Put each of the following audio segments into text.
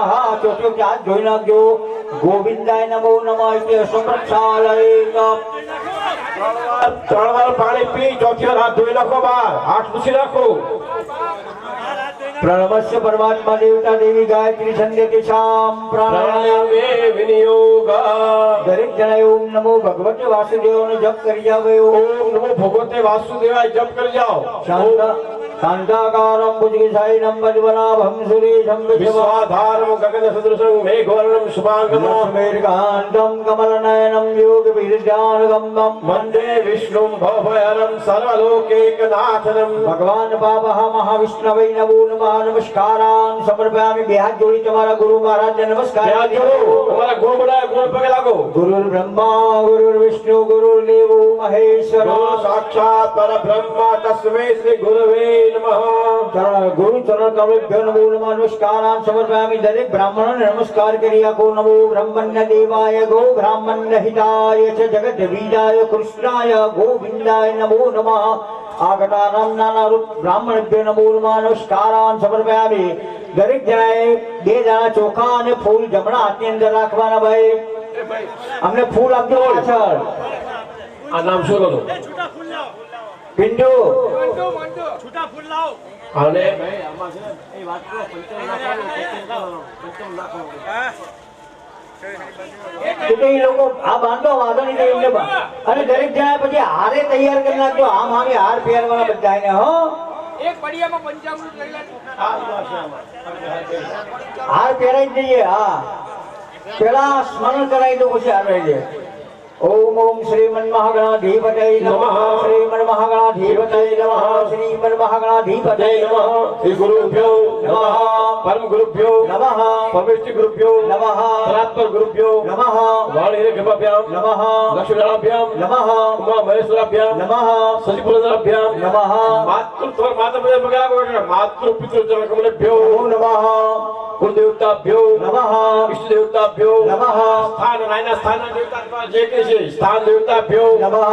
હા ચોથો ક્યાં જોઈ નાખજો ગોવિંદાય નમો નમઃ ઇતિ સંપ્રક્ષાલય ત્રણ વાર પાણી પી ચોથી વાર હાથ ધોઈ નાખો બાર હાથ પૂછી નાખો પ્રણવસ્ય પરમાત્મા દેવતા દેવી ગાયત્રી છંદે શામ પ્રાણાયામે વિનિયોગ દરેક જણાએ ઓમ નમો ભગવતે વાસુદેવનો જપ કરી જાવ ઓમ નમો ભગવતે વાસુદેવાય જપ કરી જાઓ શાંતાકારમ ભુજગેશાયનમ પદ્મનાભમ સુરેશમ વિશ્વાધારમ ગગન સદૃશં મેઘવર્ણમ શુભાંગમ મેઘાંતમ કમલનયનમ યોગવિદ્યાનગમ વંદે વિષ્ણું ભવભયહરં સર્વલોકૈકનાથનમ ભગવાન પાપહ મહાવિષ્ણવે નમો નમઃ નમસ્કારાન સમર્પયામિ બે હાથ જોડી તમારા ગુરુ મહારાજને નમસ્કાર તમારા ગુરુ બનાય ગુરુ પગે લાગો ગુરુર બ્રહ્મા ગુરુર વિષ્ણુ ગુરુર દેવો મહેશ્વર સાક્ષાત પરબ્રહ્મ તસ્મૈ શ્રી ગુરવે ગુરુ ચરણ કમલેભ્યો નમો નમઃ નમસ્કારાન સમર્પયામિ દરેક બ્રાહ્મણોને નમસ્કાર કરી આપો નમો બ્રહ્મણ્ય દેવાય ગો બ્રાહ્મણ્ય હિતાય ચ જગત વિદાય કૃષ્ણાય ગોવિંદાય નમો નમઃ આગતાનામ નાના રૂપ બ્રાહ્મણભ્યો નમો નમઃ નમસ્કારાન સમર્પયામિ દરેક જણાએ બે દાણા ચોખા અને ફૂલ જમણા હાથની અંદર રાખવાના ભાઈ અમને ફૂલ આપજો પાછળ આ નામ શું લો પિંડુ છૂટા ફૂલ લાવો અને લોકો આ બાંધો વાંધો નહીં અને દરેક જણા પછી હારે તૈયાર કરી નાખજો આમ આમે હાર પહેરવાના બધાને હો એક પડિયામાં પંચામૃત લઈ લે હાર પહેરાઈ દઈએ હા પેલા સ્મરણ કરાવી દો પછી હાર રહી જાય ओम ओम श्रीमन महागणाधिपतये नमः श्रीमन महागणाधिपतये नमः श्रीमन महागणाधिपतये नमः श्री गुरुभ्यो नमः परम गुरुभ्यो नमः परमेष्टि गुरुभ्यो नमः परात्पर गुरुभ्यो नमः वाणीरे कृपाभ्याम नमः लक्ष्मीनाभ्याम नमः उमा महेश्वराभ्याम नमः सचिपुरधराभ्याम नमः मातृ माता बगला मातृ पितृ चरण कमलेभ्यो नमः कुलदेवताभ्यो नमः इष्ट देवताभ्यो नमः स्थान नायना स्थान देवता जे के स्थान देवताभ्यो नमः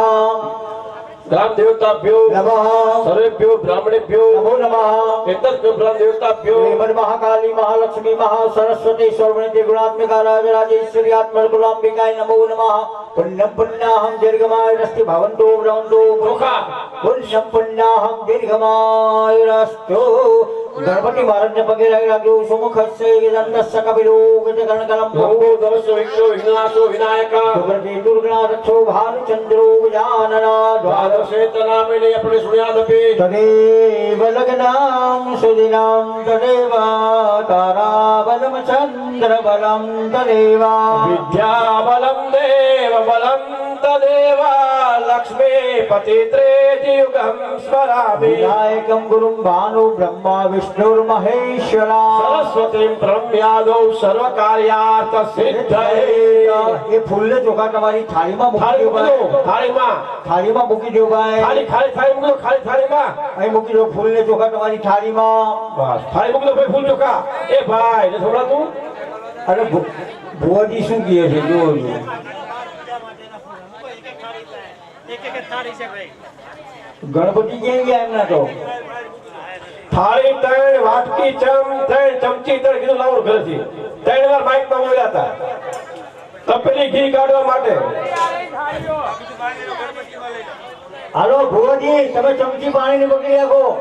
ग्राम देवताभ्यो नमः सर्वेभ्यो ब्राह्मणेभ्यो नमो नमः एतद्भ्यो ब्राह्मण देवताभ्यो श्रीमन महाकाली महालक्ष्मी महासरस्वती सर्वनिधि गुणात्मिका राजराजेश्वरी आत्मकुलांबिकाय नमो नमः पुण्यं पुण्याहं दीर्घमायुरस्ति भवन्तो ब्रह्मन्तो पुण्यं पुण्याहं दीर्घमायुरस्तु गणपति महाराज ने पगे लागो सुमुखस्य गजन्दस्य कपिलो गजगणकलम नमो दरस्य विघ्नो विघ्नाशो विनायक दुर्गे दुर्गणा रक्षो भानुचंद्रो गजानना द्वादशे तनामेले अपने सुण्यादपि तदेव लग्नां सुदिनां तदेव ताराबलं चन्द्रबलं तदेव विद्याबलं देवबलं तदेव लक्ष्मीपतित्रेतियुगं स्मरामि विनायकं गुरुं भानु ब्रह्मा विष्णुर्महेश्वरा सरस्वतीं ब्रह्म्यादौ सर्वकार्यार्थ सिद्धये ये फूल ने ચોખા તમારી થાળીમાં મૂકી દો થાળીમાં મૂકી દો ભાઈ ખાલી થાળીમાં અહીં મૂકી દો ફૂલ ને ચોખા તમારી થાળીમાં બસ થાળી મૂકી દો ભાઈ ફૂલ ચોખા એ ભાઈ ને થોડા તું અરે ભુવાજી શું કહે છે જો એક એક થાળી છે ભાઈ ગણપતિ ક્યાં ગયા એમના તો થાળી ત્રણ વાટકી ત્રણ ચમચી ત્રણ કીધું લાવો ઘરેથી ત્રણ વાર માઇકમાં બોલ્યા હતા તપેલી ઘી કાઢવા માટે હાલો ભુવાજી તમે ચમચી પાણી ની પકડી રાખો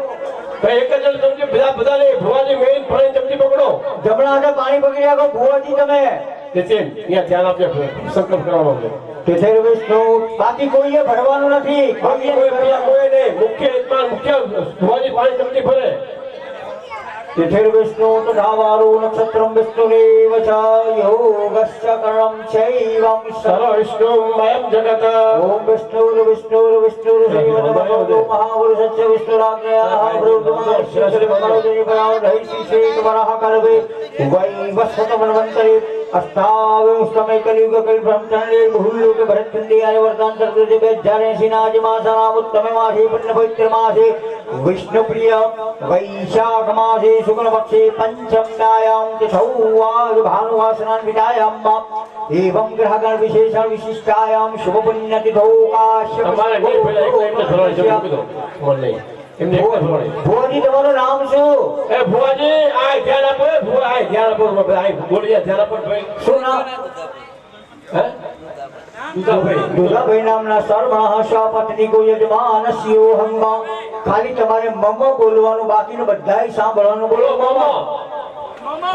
ભાઈ એક જ ચમચી બધા લે ભુવાજી મેઇન ફળની ચમચી પકડો જમણા હાથે પાણી પકડી રાખો ભુવાજી તમે તેથી અહીંયા ધ્યાન આપજો સંકલ્પ કરવાનો છે તેથી વિષ્ણુ બાકી કોઈએ ભરવાનું નથી બાકી કોઈ નહીં મુખ્ય યજમાન મુખ્ય ભુવાજી પાણી ચમચી ભરે तिथिर्विष्णु तथावारो नक्षत्रं विष्णुरेव च योगस्य कर्णं चैवं सर्वविष्णुमयं जगत् ॐ विष्णुर्विष्णुर्विष्णुर्भगवतो महापुरुषस्य विष्णुराज्ञयाः वरः कर्वे वैवस्वतमन्वन्तरे अष्टाविंशतमे कलियुगकल्पब्रह्मचर्ये बहुलोके भरतखण्डे आर्यवर्तान्तर्कृते बेज्जारेषि नाजिमासानामुत्तमे मासे पुण्यपवित्रमासे विष्णुप्रिय वैशाखमासे शुक्लपक्षे पंचम्यायां भानुवासनान्वितायां एवं ग्रहगण विशेषण विशिष्टायां शुभपुण्यतिथौ भुवाजी તમારું નામ શું એ ભુવાજી આ ધ્યાન આપો ભુવા આ ધ્યાન આપો આ બોલિયા ધ્યાન આપો ભાઈ શું નામ? હે દુધાભાઈ દુર્ગાભાઈ નામના સર્વનાશા પત્નીકો યજમાનસ્યો હંગા. ખાલી તમારે મમ બોલવાનું, બાકીનું બધાય સાંભળવાનું. બોલો મમ,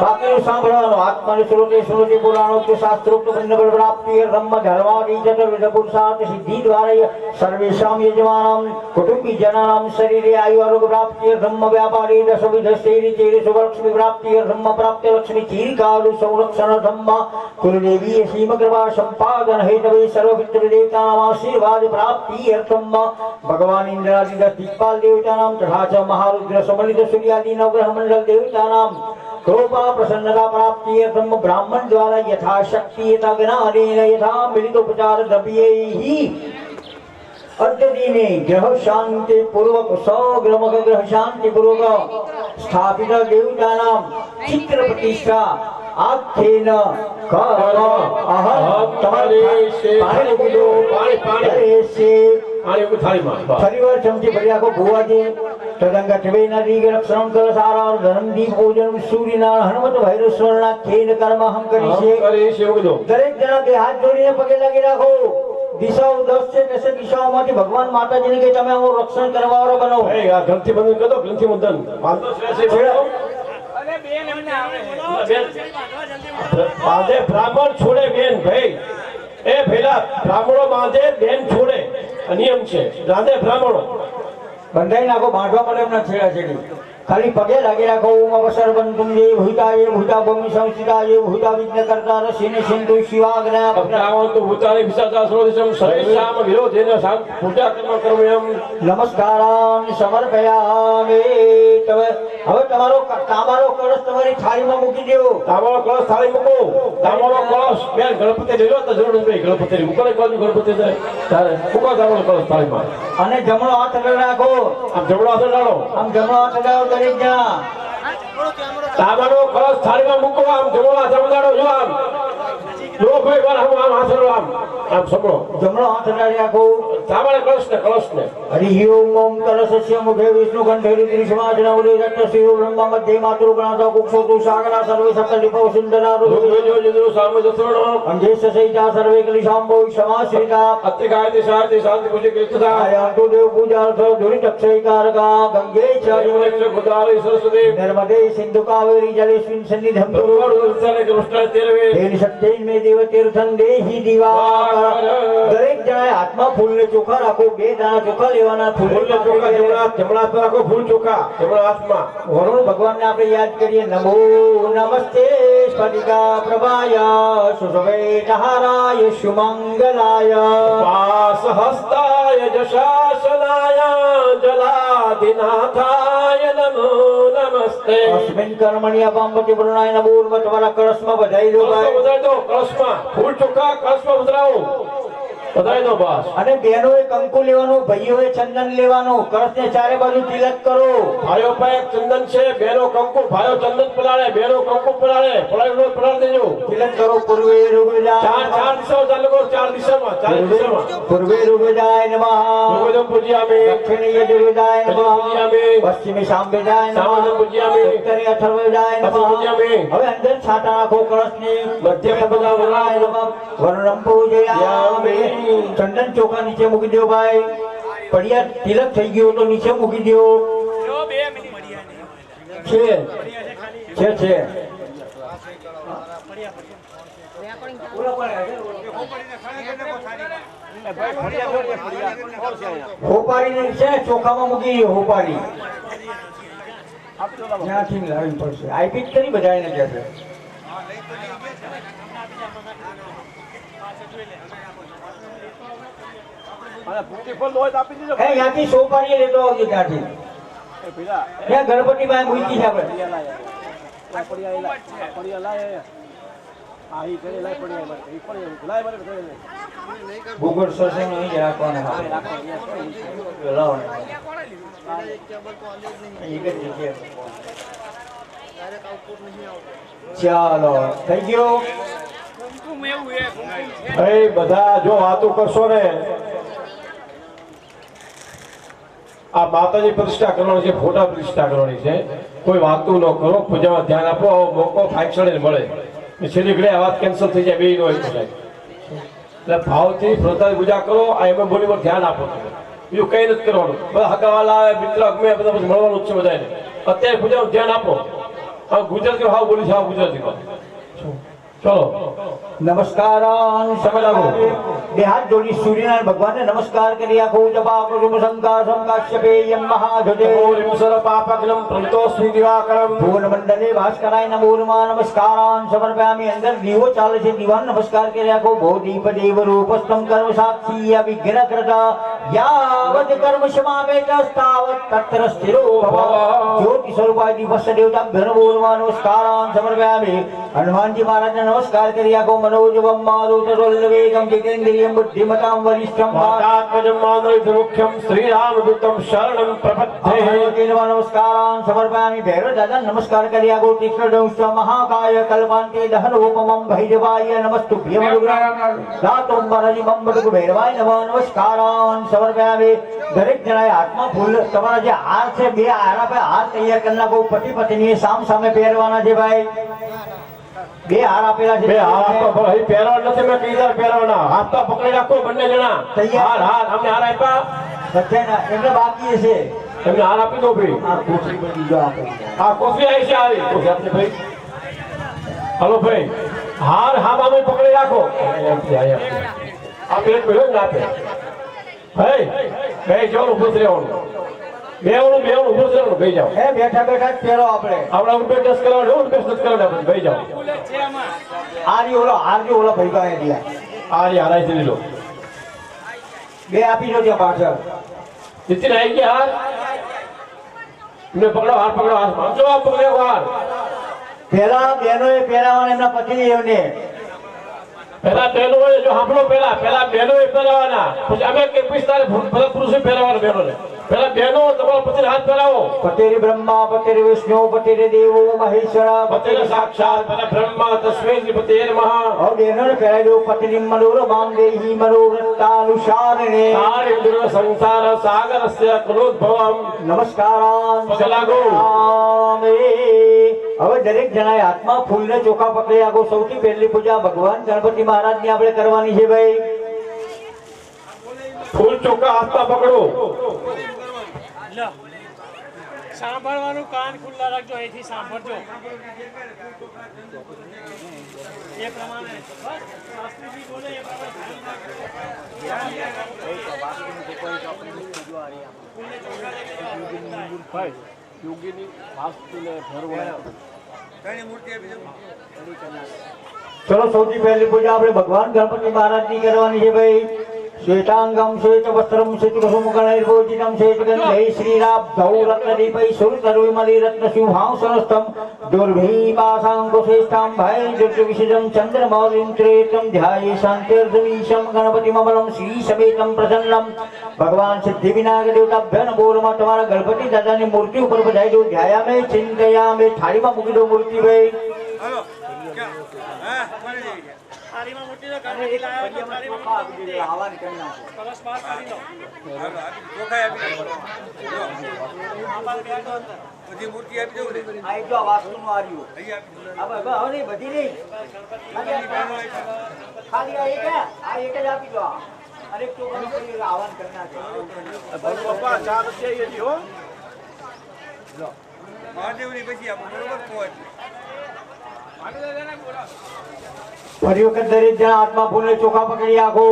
બાકીનું સાંભળવાનું. આત્માને શ્રુતિ શ્રુતિ પુરાણોક્ત શાસ્ત્રોક્ત બ્રહ્મબળ પ્રાપ્તિ બ્રહ્મ ધર્માદિ ચતુર્વિધ પુરુષાર્થ સિદ્ધિ દ્વારા સર્વેષામ યજમાનામ કુટુંબી જનાનામ શરીરે આયુ આરોગ્ય પ્રાપ્તિ બ્રહ્મ વ્યાપારી દશવિધ શૈરી ચેરી સુલક્ષ્મી પ્રાપ્તિ બ્રહ્મ પ્રાપ્તિ લક્ષ્મી ચીરકાલુ સંરક્ષણ બ્રહ્મ કુલદેવી સીમ કૃપા સંપાદન હેતવે સર્વપિતૃ દેવતાનામ આશીર્વાદ પ્રાપ્તિ અર્થમ ભગવાન ઇન્દ્રાદિ દસ દિક્પાલ દેવતાનામ તથા ચ મહારુદ્ર સમલિત સૂર્યાદિ નવગ્રહ મંડળ દેવતાનામ કૃપા પ્રસન્નતા પ્રાપ્તિ અર્થમ બ્રાહ્મણ દ્વારા યથાશક્તિ યથાજ્ઞાનેન યથા મિલિતોપચાર દ્રવ્યૈ અર્ધદિને ગ્રહ શાંતિ પૂર્વક સગ્રમક ગ્રહ શાંતિ પૂર્વક સ્થાપિત દેવતાનામ ચિત્ર પ્રતિષ્ઠા આખ્યેન કર્મ અહં તમારી પાણી પીધો પાણી થાળીમાં ફરીવાર ચમચી ભરી આખો ભુવાજી તદંગ ત્રિવેના દીગ રક્ષણ કર સારા ધર્મદીપ પૂજન સૂર્યનારાયણ હનુમત ભૈરવેશ્વરના ખેલ કર્મ હમ કરી છે. દરેક જણા બે હાથ જોડીને પગે લાગી રાખો. દિશાઓ 10 છે, 10 દિશાઓમાંથી ભગવાન માતાજીને કે તમે અમારું રક્ષણ કરવાવાળો બનો. આ ગ્રંથિ બંધન કરો, ગ્રંથિ બંધન બાંધો છે અરે બેન એમને આવે બાંધે બ્રાહ્મણ છોડે બેન ભાઈ એ પેલા બ્રાહ્મણો બાંધે બેન છોડે નિયમ છે. રાધે બ્રાહ્મણો બંધાઈ નાખો, બાંધવા પડે એમના છેડા છેડી. ખાલી પગે લાગી રાખો. ઓમ અવસર બંતુમ જે ભૂતાય ભૂતા ભૂમિ સંસ્થિતાય ભૂતા વિઘ્ન કરતા રસીને સિંધુ શિવાગ્ના અપરાવંતુ ભૂતાની વિસાતા સ્રોદિશમ સર્વેષામ વિરોધેન સામ પૂજા કર્મ કર્મયમ નમસ્કારાન સમર્પયામિ. હવે તમારો તાંબાનો કળશ તમારી થાળીમાં મૂકી દો. તાંબાનો કળશ થાળી મૂકો. તાંબાનો કળશ બેન ગણપતિ લઈ લો તો જરૂર નથી. ગણપતિ મૂકો ને બાજુ ગણપતિ તારે મૂકો તાંબાનો કળશ થાળીમાં અને જમણો હાથ આગળ રાખો. આમ જમણો હાથ લાડો આમ જમણો હાથ લગાવો દરેક જણા. તાંબાનો કળશ થાળીમાં મૂકો. આમ જમણો હાથ લાડો જો આમ જો ભાઈ વાર આમ હાથ આમ આમ સમળો જમણો હાથ લગાડી રાખો. તાંબાના કળશને હરિ ઓમ ઓમ કલશસ્ય મુખે વિષ્ણુ કંઠે ત્રિશમાજન ઉદય દત્ત શિવ બ્રહ્મ મધ્ય માતૃ ગણાતો કુક્ષોતુ સાગરા સર્વે સપ્ત લિપો સુંદરા જો સામે દસવણો અંજેશ સહિતા સર્વે કલિશાંબો સમાશ્રિતા અત્રિકાયતે શાંતિ શાંતિ પૂજે કૃતતા આયાંતુ દેવ પૂજાર્થ ધુરિત અક્ષયકારકા ગંગે ચ જીવનક્ષ ગોદાવરી સરસ્વતી નર્મદે સિંધુ કાવેરી જલેસ્મિન સન્નિધમ ભગવાન કૃષ્ણ તેરવે તેન સત્યેન મે દેવ તીર્થં દેહી દિવા. દરેક જણાએ હાથમાં ફૂલને ચોખા રાખો. 2 દાણા ચોખા લેવાના. ફૂલને ચોખા જમણા હાથ રાખો. ફૂલ ચોખા જમણા હાથમાં. વરુણ ભગવાનને આપણે યાદ કરીએ. નમો નમસ્તે સ્ફટિકા પ્રભાય સુષવેટહારાય સુમંગલાય પાસ હસ્તાય જશાસનાય જલાધિનાથાય નમો નમસ્તે. અસ્મિન કર્મણ્ય પામપતિ પૂર્ણાય નમો નમઃ. તમારા કળશમાં બધાઈ દો ભાઈ. બધાઈ દો કળશમાં. ફૂલ ચોખા કળશમાં ઉતરાવો. બધાઈ દો બસ. અને બહેનોએ કંકુ લેવાનું, ભાઈઓએ ચંદન લેવાનું. કળશને ચારે બાજુ તિલક કરો. ભાઈઓ પાસે ચંદન છે, બહેનો કંકુ. ભાઈઓ ચંદન પલાળે, બહેનો કંકુ પલાળે. પલાળી દેજો. તિલક કરો. પૂર્વે ઋગ્વેદાય ચાર દિશાઓ ચાલુ કરો. ચાર દિશામાં પૂર્વે ઋગ્વેદાય નમઃ. ભગવદમ પૂજ્યામિ. દક્ષિણે યજુર્વેદાય નમઃ. પૂજ્યામિ. પશ્ચિમે સામવેદાય સામવેદમ નમઃ. પૂજ્યામિ. ઉત્તરે અથર્વવેદાય નમઃ. પૂજ્યામિ. હવે અંદર છાંટા નાખો કળશની. મધ્યમે ભગવાય નમઃ. વરુણમ પૂજયામિ. ચંદન ચોખા નીચે મૂકી દો ભાઈ. પડિયા તિલક થઈ ગયો તો નીચે મૂકી દો. જો 2 મિનિટ પડ્યા છે છે હોપારી છે ચોખામાં મૂકી દો. હોપારી ત્યાંથી લાવીને પડશે. આઈપી કરી બધાને કહે છે. ત્યાંથી સોપારી લેતો આવજો. ત્યાંથી ત્યાં ગણપતિ પાસે મૂકી છે આપણે. ભૂગોળ સત્સંગ અહીં જ રાખવાના. લાવો ને. એક જ જગ્યાએ. ચાલો થઈ ગયો. કુમકુમ એવું એ કુમકુમ ભાઈ બધા જો વાતો કરશો ને, આ માતાજી પ્રતિષ્ઠા કરવાની છે, ફોટા પ્રતિષ્ઠા કરવાની છે. કોઈ વાતું ન કરો, પૂજામાં ધ્યાન આપો. આવો મોકો ફાઈક્ષણે મળે. છેલ્લી ઘડી આ વાત કેન્સલ થઈ જાય, બે નો હોય એટલે ભાવથી શ્રદ્ધાથી પૂજા કરો. આ એમ બોલી પર ધ્યાન આપો. તમે બીજું કઈ નથી કરવાનું. બધા હગાવાલા આવે, મિત્ર ગમે બધા પછી મળવાનું જ છે બધાને. અત્યારે પૂજામાં ધ્યાન આપો. આ ગુજરાતી હાવ બોલી છે, હાવ ગુજરાતીમાં. ચલો નમસ્કાર બે હાથ જોડી સૂર્યનારાયણ ભગવાનને નમસ્કાર કરી આખો જપા કુસુમ શંકા સંકાશ્યપેયમ મહાધુજે ઓમ પાપગ્નમ પ્રણતોસ્મિ દિવાકરમ ભુવન મંડલે ભાસ્કરાય નમો નમઃ નમસ્કારાન સમર્પયામિ. અંદર દીવો ચાલે છે, દીવાન નમસ્કાર કરી આખો ભો દીપ દેવ રૂપસ્તમ કર્મ સાક્ષી વિઘ્ન કરતા યાવત કર્મ સમાવેત તાવત તત્ર સ્થિરો ભવ જ્યોતિ સ્વરૂપાય દિવસ દેવતા નમો નમઃ નમસ્કારાન સમર્પયામિ. હનુમાનજી મહારાજને નમસ્કાર કરી આખો મનોજવમ મારુતરોલ્લવેગમ જીતેન્દ્રિયમ બુદ્ધિમતામ વરિષ્ઠમ વાતાત્મજં માનવૈર્મુખ્યમ શ્રીરામદૂતમ શરણં પ્રપદ્યે. નમસ્કારાન સમર્પયામિ. ભૈરવ દાદા નમસ્કાર કરી આખો તીક્ષ્ણદંષ્ટ મહાકાય કલ્પાંતે દહનોપમં ભૈરવાય નમસ્તુભ્યમ દાતોમ વરજિમં બડુક ભૈરવાય નમઃ નમસ્કારાન સમર્પયામિ. દરેક જણાએ હાથમાં ફૂલ, તમારા જે હાર છે બે હાર આપે, હાર તૈયાર કરી નાખો. પતિ પત્ની સામ સામે પહેરવાના છે ભાઈ. બે હાર આપેલા છે, બે હાથ તો અહીં પહેરવાના નથી, મેં કીધા પહેરવાના. હાથ તો પકડી રાખો બંને જણા. તૈયાર. હાર અમને હાર આપ્યા, સત્યના એમને બાકી છે. એમને હાર આપી દો ભાઈ. આ કોઠી બધી જો આપે. આ કોફી આવી છે, આવી કોફી આપને ભાઈ. હલો ભાઈ, હાર હા મામે પકડી રાખો. આ પેટ પેલો જ ના આપે ભાઈ. બે જવાનું ઉભું જ રહેવાનું, બેવાનું ઉભું જ રહેવાનું. ભાઈ જાઓ, એ બેઠા બેઠા જ પહેરો આપણે. આપણા રૂપિયા ટેસ્ટ કરવાનું, રૂપિયા ટેસ્ટ કરવાનું આપણે. ભાઈ જાઓ. છે આમાં. આરી ઓલો ભાઈ પાસે દિયા. આ રી હારાઈ થી લો. બે આપી દો ત્યાં પાછળ. નીતિન આવી ગયા હાર. એમને પકડો, હાર પકડો, હાર સમજો. આ પકડ્યો હાર. પેલા બહેનોએ પહેરાવાના એમના પતિ એમને. પેલા બહેનો હોય જો સાંભળો, પેલા બહેનો એ પહેરાવાના, પછી અમે કે પિસ્તાલીસ બધા પુરુષો પહેરાવાના બહેનોને. પેલા બહેનો તમારા પતિને હાથ પહેરાવો. પતિર બ્રહ્મા પતિર વિષ્ણુ પતિર દેવો મહેશ્વર પતિર સાક્ષાત પરબ્રહ્મ તસ્મૈ શ્રી પતયે નમઃ. હવે બહેનોને પહેરાવી દો. પતિની મનોરમાં દેહી મનોવૃત્તાનુસારિણે. તારિન્દ્ર સંસાર સાગરસ્ય કલોદ્ભવમ. નમસ્કારાન પગે લાગો. હવે દરેક જણાએ હાથમાં ફૂલને ચોખા પકડી આગો. સૌથી પહેલી પૂજા ભગવાન ગણપતિ મહારાજની આપણે કરવાની છે ભાઈ. ફૂલ ચોખા હાથમાં પકડો. લો. સાંભળવાનું કાન ખુલ્લા રાખજો, અહીંથી સાંભળજો એ પ્રમાણે. બસ શાસ્ત્રીજી બોલે એ પ્રમાણે ભાઈ યોગીની વાસ્તુને ભરવા. ચલો સૌથી પહેલી પૂજા આપણે ભગવાન ગણપતિ મહારાજની કરવાની છે ભાઈ. શ્વેતાંગમ શ્વેત વસ્ત્રમ શ્વેત કુસુમકણૈર્ભૂષિતમ શ્વેત ગંધૈ શ્રીરાબ્ધૌ રત્નદીપૈ સુરતરુવિમલી રત્નસિંહાસનસ્થમ દુર્ભીપાશાંકુશેષ્ઠાં ભૈર્જુર્વિષિજં ચંદ્રમૌલિં ત્રેતમ ધ્યાયે શાંતિર્ધમીશમ ગણપતિમમલમ શ્રીસમેતમ પ્રસન્નમ. ભગવાન સિદ્ધિ વિનાયક દેવતાભ્ય નમો નમઃ. તમારા ગણપતિ દાદાની મૂર્તિ ઉપર બધાઈ દો. ધ્યાયામે ચિંતયામે. થાળીમાં મૂકી દો મૂર્તિ ભાઈ. થાળીમાં મોટી તો ગણપતિ લાવ્યો તો થાળીમાં કલશ બહાર કાઢી લો. બધી મૂર્તિ આપી દઉં ને. આ એક જો આ વાસ્તુનું આર્યું. હવે નહીં, બધી નહીં. ખાલી આ એક જ આપી દો. અરે ચોખાનું કોઈ આહવાન કરી નાખે. મહાદેવની પછી આપણે બરોબર પહોંચ. ફરી વખત દરેક જણા હાથમાં ફૂલને ચોખા પકડી રાખો.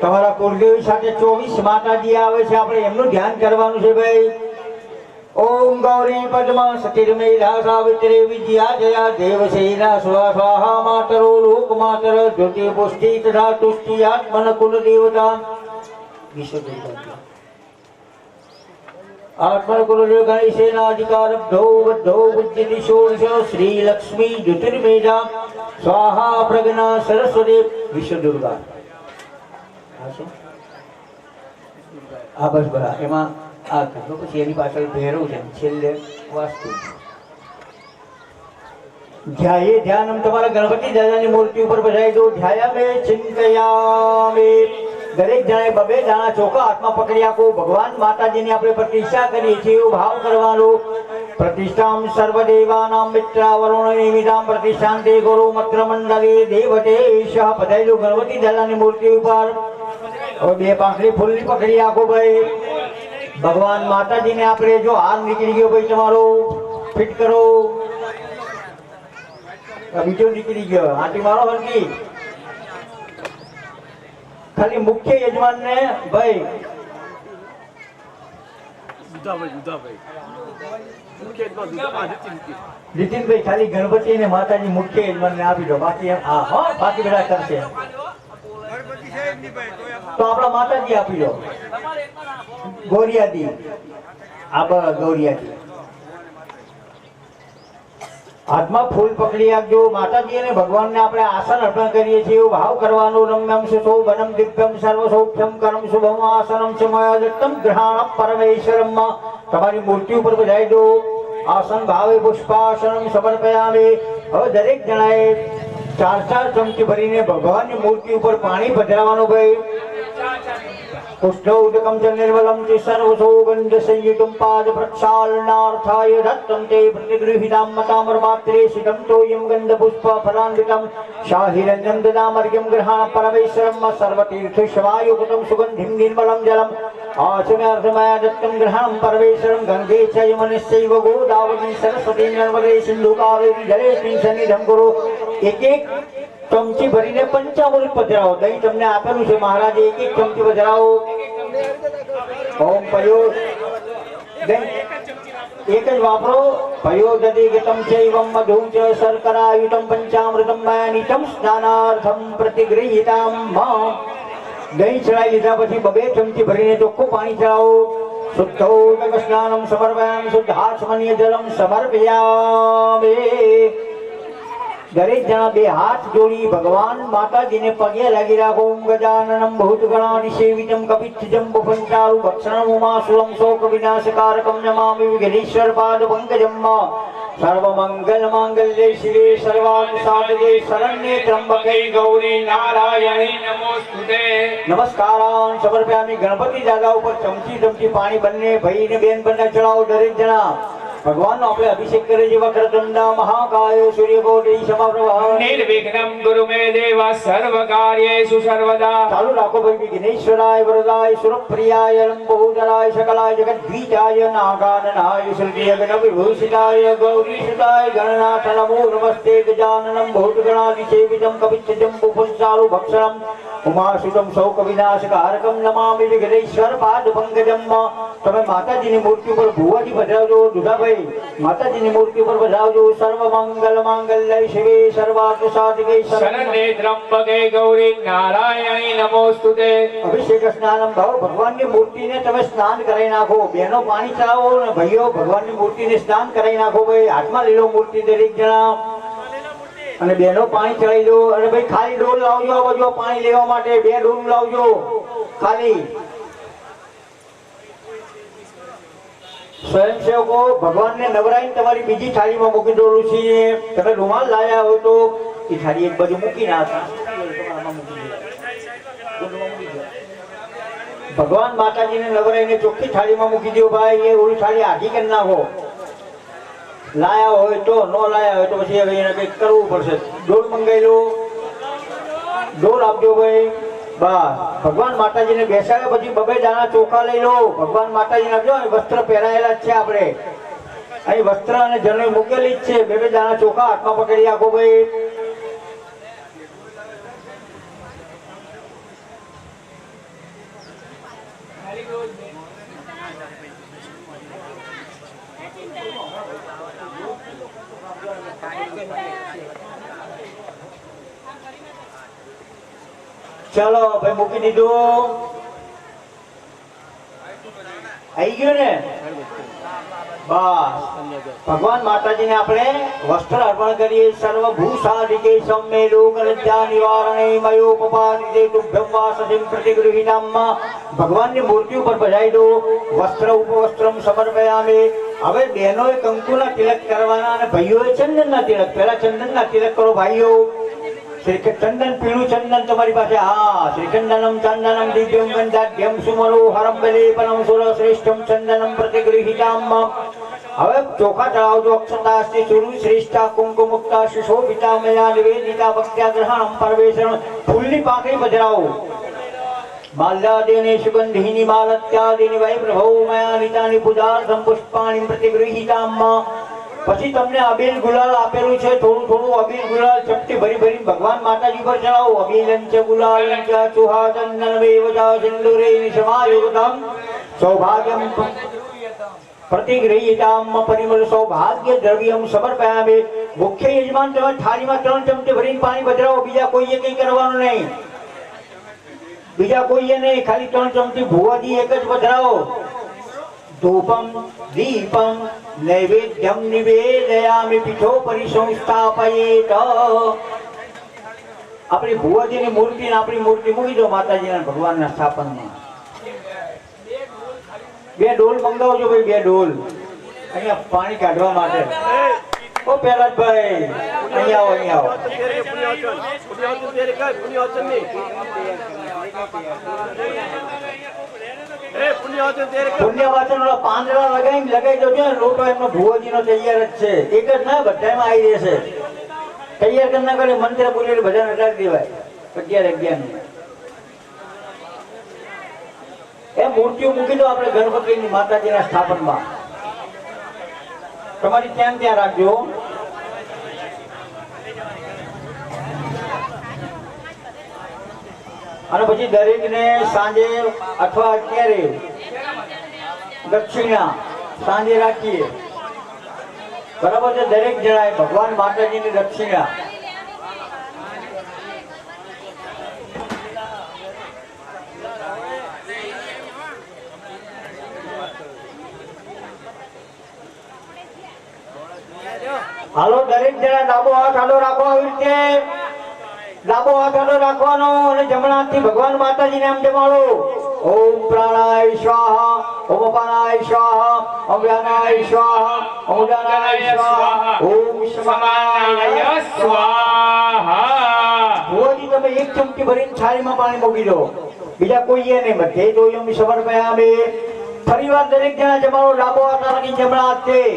તમારા કુળદેવી સાથે 24 માતાજી આવે છે, આપણે એમનું ધ્યાન કરવાનું છે ભાઈ. ઓમ ગૌરી પદ્મા સતીર્મેધા સાવિત્રી વિજયા જયા દેવસેના સ્વાહા માતરો લોક માતર જ્યોતિ પુષ્ટિ તથા તુષ્ટિ આત્મન કુલ દેવતા વિશ્વ દેવતા आत्मन कुलदेव गणेशेना अधिकारब्धौ बद्धौ बुद्धिति षोडश श्री लक्ष्मी ज्योतिर्मेधा स्वाहा प्रज्ञा सरस्वती विश्व दुर्गा. આ બસ બરા એમાં આ તો પછી એની પાછળ ભેરવ છે, છેલ્લે વાસ્તુ. ધ્યાયે ધ્યાનમ. તમારા ગણપતિ દાદાની મૂર્તિ ઉપર બધાઈ દો. ધ્યાયામે ચિંતયામે. દરેક જણાએ બબે દાણા ચોખા હાથમાં પકડી આપો. ભગવાન માતાજીની આપણે પ્રતિષ્ઠા કરીએ છીએ એવો ભાવ કરવાનો. प्रतिष्ठां सर्वदेवानां मित्रावरुणनिमितां प्रतिष्ठान्ते गुरुमत्रमण्डले देवतेशः પધારેલું ગણપતિ દાદાની મૂર્તિ ઉપર હવે બે પાંખડી ફૂલની પકડી આખો ભાઈ ભગવાન માતાજીને આપણે જો હાર નીકળી ગયો ભાઈ તમારો ફિટ કરો બીજો નીકળી ગયો આંટી મારો હરકી ખાલી મુખ્ય યજમાનને ભાઈ નીતિનભાઈ ખાલી ગણપતિ અને માતાજી મુખ્ય યજમાનને આપી દો બાકી હા હા બાકી બધા કરશે ગણપતિ સાહેબ ની ભાઈ તો એમ તો આપણા માતાજી આપી દો ગૌરિયાદી આ બસ ગૌરિયાદી હાથમાં ફૂલ પકડી આપજો માતાજી અને ભગવાનને આપણે આસન અર્પણ કરીએ છીએ એવું ભાવ કરવાનું રમ્યમ સુશોભનમ દિવ્યમ સર્વ સૌખ્યમ કરમ શુભમ આસનમ સમયદત્તમ ગ્રહાણમ પરમેશ્વરમ તમારી મૂર્તિ ઉપર બધાઈ દો આસન ભાવે પુષ્પાસનમ સમર્પયામિ હવે દરેક જણાએ 4 ચમચી ભરીને ભગવાનની મૂર્તિ ઉપર પાણી પધરાવવાનું ભાઈ પુષ્ઠોદકમ ચ નિર્મલમ ચ સર્વસૌગંધ સંયુતમ પાદ પ્રક્ષાલનાર્થાય દત્તમ તે પ્રતિગૃહીતામ મતામરમાત્રે સિતમ તોયમ ગંધ પુષ્પ ફલાન્વિતમ શાહિરંજન દદામર્યમ ગ્રહાણ પરમેશ્વરમ સર્વતીર્થ શવાયુક્તમ સુગંધિમ નિર્મલમ જલમ આચમ્યાર્થમયા દત્તમ ગ્રહાણ પરમેશ્વરમ ગંગે ચ યમનશ્ચૈવ ગોદાવરી સરસ્વતી નર્મદે સિંધુ કાવેરી જલેસ્મિન સન્નિધમ કુરુ એક ચમચી ભરીને 55 પધરાવો દહીં તમને આપેલું છે મહારાજે એક ચમચી પધરાવો ઓમ પયો એક જ વાપરો પયો દધિગતમ ચૈવમ મધું ચ શર્કરાયુતમ પંચામૃતમ મયાનિતમ સ્નાનાર્થમ પ્રતિગૃહીતામ દહીં ચડાવી લીધા પછી 2 ચમચી ભરીને ચોખ્ખું પાણી ચડાવો શુદ્ધોદક સ્નાનમ સમર્પયામિ શુદ્ધાચમનીય જલમ સમર્પયામિ દરેક જણા 2 હાથ જોડી ભગવાન માતાજીને પગે લાગી રાખો ઓમ ગજાનનમ ભૂતગણાધિ સેવિતમ કપિત્થજંબુ પંચારુ ભક્ષણમ ઉમાસુરમ શોક વિનાશકારકમ નમામિ વિઘ્નેશ્વર પાદ પંકજમ સર્વમંગલ માંગલ્યે શિવે સર્વાર્થ સાધકે શરણ્યે ત્રંબકે ગૌરી નારાયણી નમોસ્તુતે નમસ્કારાન સમર્પયામિ ગણપતિ દાદા ઉપર ચમચી પાણી બંને ભાઈને બેન બંને ચડાવો દરેક જણા ભગવાનનો આપણે અભિષેક કરે છે વક્રતુંડા મહાકાય સૂર્યકોટિ સમપ્રભા નિર્વિઘ્નમ ગુરુ મે દેવા સર્વ કાર્યેષુ સર્વદા ચાલુ રાખો ભાઈ વિઘ્નેશ્વરાય વરદાય સુરપ્રિયાય લંબોદરાય શકલાય જગદ્વીજાય નાગાનનાય શ્રુતિય ગણ વિભૂષિતાય ગૌરીસુતાય ગણનાથ નમો નમસ્તે ગજાનનમ ભૂતગણાધિસેવિતમ કપિત્થજંબુ પુંસારુ ભક્ષણમ ઉમાસુતમ શોક વિનાશકારકમ નમામિ વિઘ્નેશ્વર પાદ પંકજમ તમે માતાજીની મૂર્તિ ઉપર ભુવાજી પધરાવજો દુધાભાઈ માતાજીની મૂર્તિ ઉપર પધરાવજો સર્વ મંગલ માંગલ્ય શિવે સર્વાર્થ સાધિકે શરણ્યે ત્રંબકે ગૌરી નારાયણી નમોસ્તુતે અભિષેક સ્નાનમ ભાવ ભગવાનની મૂર્તિને તમે સ્નાન કરાવી નાખો બહેનો પાણી ચડાવો ને ભાઈઓ ભગવાનની મૂર્તિને સ્નાન કરાવી નાખો ભાઈ હાથમાં લઈ લો મૂર્તિ દરેક જણા અને બહેનો પાણી ચડાવી દો અને ભાઈ ખાલી ડોલ લાવજો આ બાજુ પાણી લેવા માટે 2 ડોલ લાવજો ખાલી સ્વયંસેવકો ભગવાનને નવરાઈને તમારી બીજી થાળીમાં મૂકી દો ઋષિએ તમે રૂમાલ લાયા હોય તો એ થાળી એક બાજુ મૂકી નાખો ભગવાન માતાજીને નવરાઈને ચોખ્ખી થાળીમાં મૂકી દો ભાઈ એ ઓલી થાળી આખી કરી નાખો લાયા હોય તો ન લાયા હોય તો પછી હવે એને કંઈક કરવું પડશે ડોલ મંગાવી લો ડોલ આપજો ભાઈ બસ ભગવાન માતાજીને બેસાડ્યા પછી 2 દાણા ચોખા લઈ લો ભગવાન માતાજીને આપજો વસ્ત્ર પહેરાયેલા જ છે આપણે અહીં વસ્ત્ર અને જનોઈ મૂકેલી જ છે 2 દાણા ચોખા હાથમાં પકડી રાખો ભાઈ ચાલો ભાઈ મૂકી દીધું આવી ગયું ને બસ ભગવાન માતાજીને આપણે વસ્ત્ર અર્પણ કરીએ સર્વ ભૂષાદિકે સમ્મે લોક લજ્જા નિવારણે મયોપપાદિતે તુભ્યમ વાસસિમ પ્રતિગૃહીતામ ભગવાનની મૂર્તિ ઉપર બજાઈ દો વસ્ત્ર ઉપવસ્ત્રમ સમર્પયામિ હવે બહેનોએ કંકુના તિલક કરવાના અને ભાઈઓએ ચંદનના તિલક પહેલા ચંદનના તિલક કરો ભાઈઓ ચંદન પીળું ચંદન તમારી પાસે હા શ્રીચંદનમ ચંદનમ દિવ્યમ ગંધાઢ્યમ સુમરો હરમ બલેપનમ સુર શ્રેષ્ઠમ ચંદનમ પ્રતિગૃહીતામ હવે ચોખા ચડાવજો અક્ષતા અસ્તિ સુરુ શ્રેષ્ઠા કુંકુમુક્તા શોભિતા મયા નિવેદિતા ભક્ત્યા ગ્રહણમ પરવેશણ ફૂલની પાંખડી બજરાવો માલ્યાદેને સુગંધિની માલત્યાદેની વૈભ્રભો મયાનિતાની પૂજાર્થમ પુષ્પાણિ પ્રતિગૃહીતામ્મા પછી તમને અબીલ ગુલાલ આપેલું છે થોડું થોડું અબીલ ગુલાલ ચપટી ભરી ભરી ભગવાન માતાજી પર ચડાવો અબીલંચ ગુલાલંચ ચુહાચંદનમેવચા સિંદુરેણ સમાયુક્તમ સૌભાગ્યમ પ્રતિગૃહીતામ પરિમળ સૌભાગ્ય દ્રવ્યમ સમર્પયામે મુખ્ય યજમાન તમે થાળીમાં 3 ચમચી ભરીને પાણી પધરાવો બીજા કોઈએ કંઈ કરવાનું નહીં બીજા કોઈએ નહીં ખાલી 3 ચમચી ભુવાજી એક જ પધરાવો ધૂપમ દીપમ નૈવેદ્યમ નિવેદયામિ પીઠો પરિસંસ્થાપયેત આપણી ભુવાજીની મૂર્તિ ને આપણી મૂર્તિ મૂકી દો માતાજીના ભગવાનના સ્થાપનમાં 2 ડોલ મંગાવજો ભાઈ 2 ડોલ અહીંયા પાણી કાઢવા માટે ઓ પહેલાજભાઈ અહીંયા આવો પુણ્ય વાચન પાંદડા લગાવી દો લોટો એમનો ભુવાજીનો તૈયાર જ છે એક જ ના બધામાં આવી જશે તૈયાર કરી ના કરે મંત્ર બોલીને બધાને લગાડી દેવાય 11 એ મૂર્તિઓ મૂકી દો આપણે ગણપતિની માતાજીના સ્થાપનમાં તમારી ત્યાં રાખજો અને પછી દરેકને સાંજે અથવા અત્યારે દક્ષિણા સાંજે રાખીએ બરાબર છે દરેક જણાએ ભગવાન માતાજીની દક્ષિણા હાલો દરેક જણા ડાબો હાથ આડો રાખો આવી રીતે ડાબો હાથ આડો રાખવાનો અને જમણા હાથથી ભગવાન માતાજીને આમ જમાડો ઓમ પ્રાણાય સ્વાહા ઓમ અપાનાય સ્વાહા ઓમ વ્યાનાય સ્વાહા ઓમ ઉદાનાય સ્વાહા ઓમ સમાનાય સ્વાહા ભુવાજી તમે એક ચમચી ભરીને થાળીમાં પાણી મૂકી દો બીજા કોઈએ નહીં બધે દોયમ સમર્પયામે ફરીવાર દરેક જણા જમાડો ડાબો હાથ રાખી જમણા હાથથી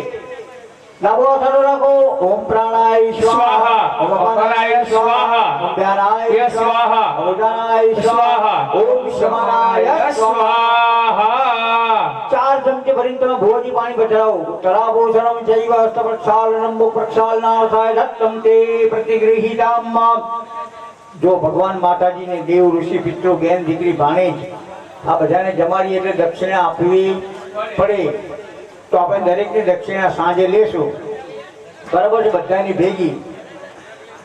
ડાબો હાથ રાખો ઓમ પ્રાણાય સ્વાહા ઓમ અપાનાય સ્વાહા ઓમ વ્યાનાય સ્વાહા ઓમ ઉદાનાય સ્વાહા ઓમ સમાનાય સ્વાહા 4 ચમચી ભરીને તમે ભુવાજી પાણી પધરાવો તળાભોષણમ જૈવ હસ્ત પ્રક્ષાલનમ મુખ પ્રક્ષાલનાથાય દત્તમ તે પ્રતિગૃહીતામ જો ભગવાન માતાજીને દેવ ઋષિ પિતૃ બેન દીકરી ભાણેજ આ બધાને જમાડી એટલે દક્ષિણા આપવી પડે તો આપણે દરેકની દક્ષિણા સાંજે લેશું બરાબર છે બધાની ભેગી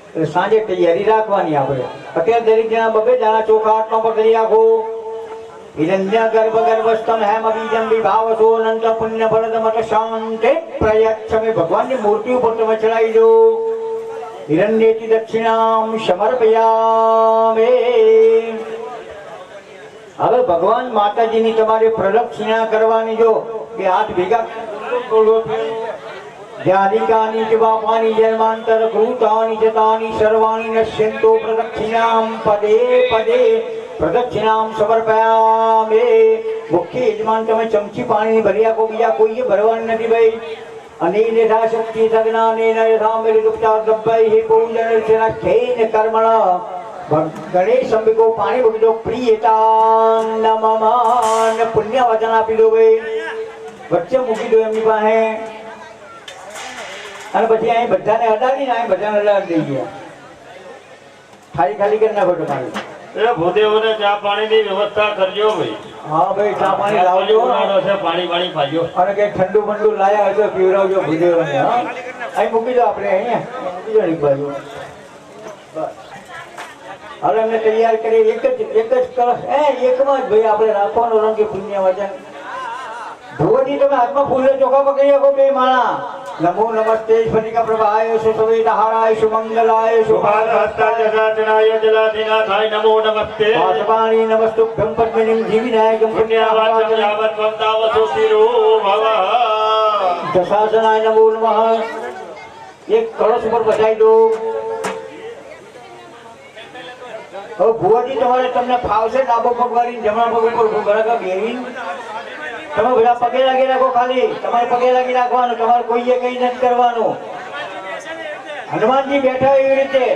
એટલે સાંજે તૈયારી રાખવાની આપણે અત્યારે દરેક જણા 2 દાણા ચોખા હાથમાં પકડી રાખો હિરણ્ય ગર્ભ ગર્ભસ્થમ હેમ બીજમ વિભાવસો અનંત પુણ્ય ફલદમત શાંતે પ્રયચ્છમે ભગવાનની મૂર્તિ ઉપર તમે ચડાવી દો હિરણ્યેતિ દક્ષિણામ સમર્પયામે હવે ભગવાન માતાજીની તમારે પ્રદક્ષિણા કરવાની જો 2 હાથ ભેગા જ્ઞાનિકાની ચ બાપાની જન્માંતર કૃતાની જતાની સર્વાણી નશ્યંતો પ્રદક્ષિણામ પદે પદે પ્રદક્ષિણામ સમર્પયામે મુખ્ય યજમાન તમે ચમચી પાણી ભરી આપો બીજા કોઈએ ભરવાનું નથી ભાઈ અનેન યથા શક્તિ સજ્ઞાનેન યથા મેલિદુપચાર દબ્બૈ પૂજન ખેન કર્મણ ગણેશ અંબિકો પાણી મૂકી દો પ્રિયતા નમઃ પુણ્ય વચન આપી દો ભાઈ વચ્ચે મૂકી દો એમની પાસે અને પછી અહીં બધાને અડાડીને અહીં બધાને અડાડી દઈ ગયા ખાલી કરી નાખો તમારી ભૂદેવોને ચા પાણીની વ્યવસ્થા કરજો ભાઈ હા ભાઈ ચા પાણી લાવજો પાણી પાજો અને કઈ ઠંડુ બંડુ લાયા હોય તો પીવડાવજો ભૂદેવોને હા અહીં મૂકી દો આપણે અહીંયા મૂકી દો એક બાજુ હવે અમે તૈયાર કરી એક જ કળશ એકમાં જ ભાઈ આપણે રાખવાનો રંગ પુણ્ય વચન ભગવતી તમે હાથમાં ફૂલે ચોખા પકડી શકો 2 માળા નમો નમસ્તે સ્ફટિકા પ્રભાય સુસવેદહારાય સુમંગલાય સુભાહસ્તાય જગાતનાય જલાધિનાથાય નમો નમસ્તે પાસપાણી નમસ્તુભ્યં પદ્મિનીં જીવિનાયકં પુણ્યવાચમ યાવત વંદાવસો શિરો ભવઃ દશાસનાય નમો નમઃ એક કળશ ઉપર બધાઈ દો હવે ભુવાજી તમારે તમને ફાવશે ડાબો પગ વાળી જમણા પગ ઉપર બરાબર બેહીને તમે બધા પગે લાગી રાખો, ખાલી તમારે પગે લાગી રાખવાનું, તમારે કોઈએ કઈ નથી કરવાનું. હનુમાનજી બેઠા એવી રીતે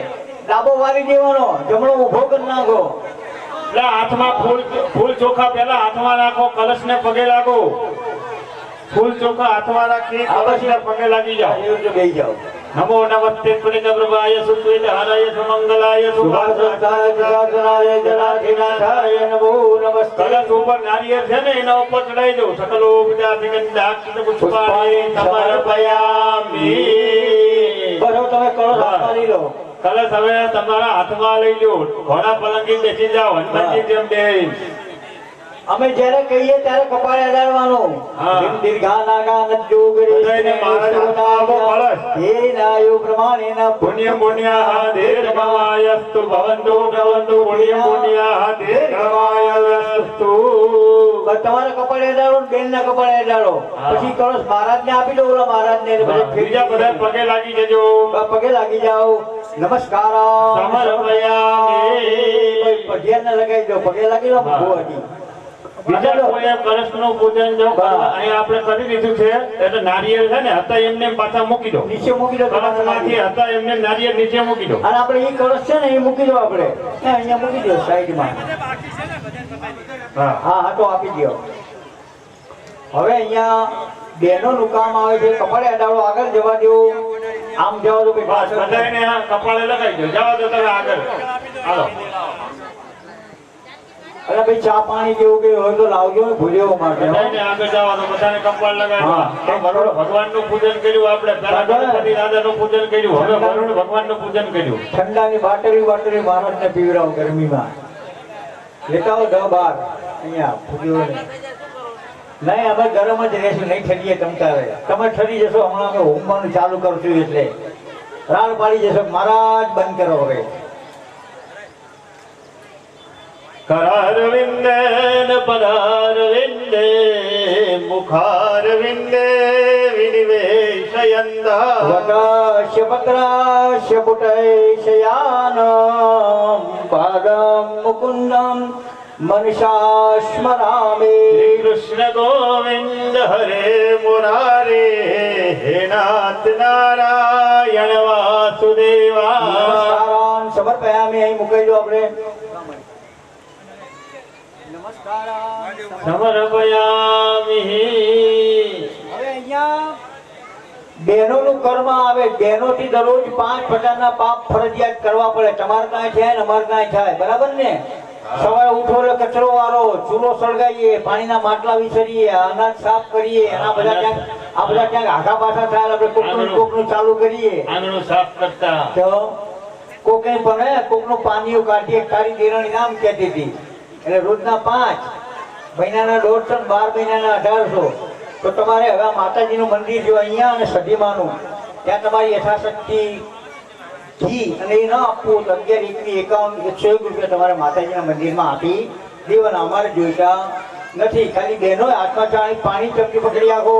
ડાબો વારી દેવાનો, જમણો ઊભો કરી નાખો. એટલે હાથમાં ફૂલ ચોખા પેલા હાથમાં રાખો, કલશને પગે લાગો. ફૂલ ચોખા હાથમાં રાખી કલશને પગે લાગી જાઓ. એવી રીતે બેસી જાઓ. નમો નમસ્તે ત્વનિતપ્રભાય સુત્વેદહારાય સુમંગલાય સુભાષાય જનાર્દનાય જનાર્દનાથાય નમો નમસ્તે. કલશ ઉપર નારિયેળ છે ને એના ઉપર ચડાઈ દો. સકલો ઉપજાતિગંધાક્ષિત પુષ્પાણિ સમર્પયામિ. બરાબર, તમે કળશ હાથમાં લઈ લો. કલશ હવે તમારા હાથમાં લઈ લો. ઘોડા પલંગી બેસી જાઓ હનુમાનજી જેમ બેસી. અમે જ્યારે કહીએ ત્યારે કપાળે અડાડવાનું. હા. બધાયને મહારાજ હાથમાં આપો કળશ. હે નાયો પ્રમાણેના પુણ્ય પુણ્યાઃ દીર્ઘમાયસ્તુ ભવન્તુ ભવન્તુ પુણ્ય પુણ્યાઃ દીર્ઘમાયસ્તુ. તમારે કપાળે અડાડો, બેન ના કપાળે અડાડો. હા. પછી કળશ મહારાજ ને આપી દો. ઓલા મહારાજ ને બીજા બધા પગે લાગી જજો. પગે લાગી જાઓ. નમસ્કાર સમર્પયામિ. પઢિયાને લગાવી દો, પગે લાગી લો. હા. ભગવાનજી. બીજા કોઈએ કળશનું પૂજન જો હા. અહીં આપણે કરી દીધું છે એટલે નારિયેળ છે ને હતા એમને પાછા મૂકી દો. નીચે મૂકી દો. કળશમાંથી હતા એમને નારિયેળ નીચે મૂકી દો. અને આપણે એ કળશ છે ને એ મૂકી દો. આપણે અહીંયા મૂકી દો સાઈડમાં. બાકી છે ને ભજન પતાવી દીધું. હા હા હા, તો આપી દો. હવે અહીંયા બહેનોનું કામ આવે છે. કપાળે અડાડો, આગળ જવા દો. આમ જવા દો. બસ બધાયને આ કપાળે લગાવી દો. જવા દો તમે આગળ. હાલો. અરે ભાઈ, ચા પાણી જેવું કઈ હોય તો લાવજો ને ભૂલ્યો માટે. બધાયને આગળ જવા દો. બધાને કપાળ લગાવી દો. હા. ભગવાનનું પૂજન કર્યું આપણે. પહેલા ગણપતિ દાદાનું પૂજન કર્યું. હવે વરુણ ભગવાનનું પૂજન કર્યું. ઠંડાની બાટલી મહારાજને પીવડાવો ગરમીમાં. લેતા આવો 10-12 અહીંયા ભૂલ્યો નહીં. નહીં, અમે ગરમ જ રહેશું, નહીં ઠરીએ તમ તારે. તમે ઠરી જશો હમણાં અમે હોમવાનું ચાલુ કરશું એટલે રાડ પાડી જશો. મહારાજ બંધ કરો હવે. करारविंदे पदारविंदे मुखारविंदे विनिवेशयन्ता वटस्य पत्रास्य पुटैशयानं पादं मुकुन्दं मनसा स्मरामि. कृष्ण गोविंद हरे मुरारे हे नाथ नारायण वासुदेवा. નમસ્કારાન સમર્પયામિ. અહીં મૂકી દો આપણે. નમસ્કારાન समर्पयामि. હવે અહીંયા બહેનોનું કર્મ આવે. બહેનોથી દરરોજ 5 પ્રકારના પાપ ફરજિયાત કરવા પડે. તમારે કાંઈ થાય ને અમારે કાંઈ થાય, બરાબર ને? સવારે ઉઠો એટલે કચરો વાળો, ચૂલો સળગાવીએ, પાણીના માટલા વિસરીએ, અનાજ સાફ કરીએ. આ બધા ક્યાંક આઘા પાછા થાય એટલે આપણે કોકનું ચાલુ કરીએ. આંગણું સાફ કરતા. તો કોકે પણ કોકનું પાણીઓ કાઢીએ. તારી દેરાણી નામ કહેતી હતી. એટલે રોજના 5 મહિનાના 150, 12 મહિનાના 1800. તો તમારે હવે આ માતાજીનું મંદિર જો અહીંયા અને સધીમાનું, ત્યાં તમારી યથાશક્તિ ઘી અને એ ન આપવું તો 11, 21, 51, 101 રૂપિયા તમારે માતાજીના મંદિરમાં આપી દેવાના. અમારે જોઈતા નથી. ખાલી બહેનો હાથમાં પાણી ચમચી પકડી આખો.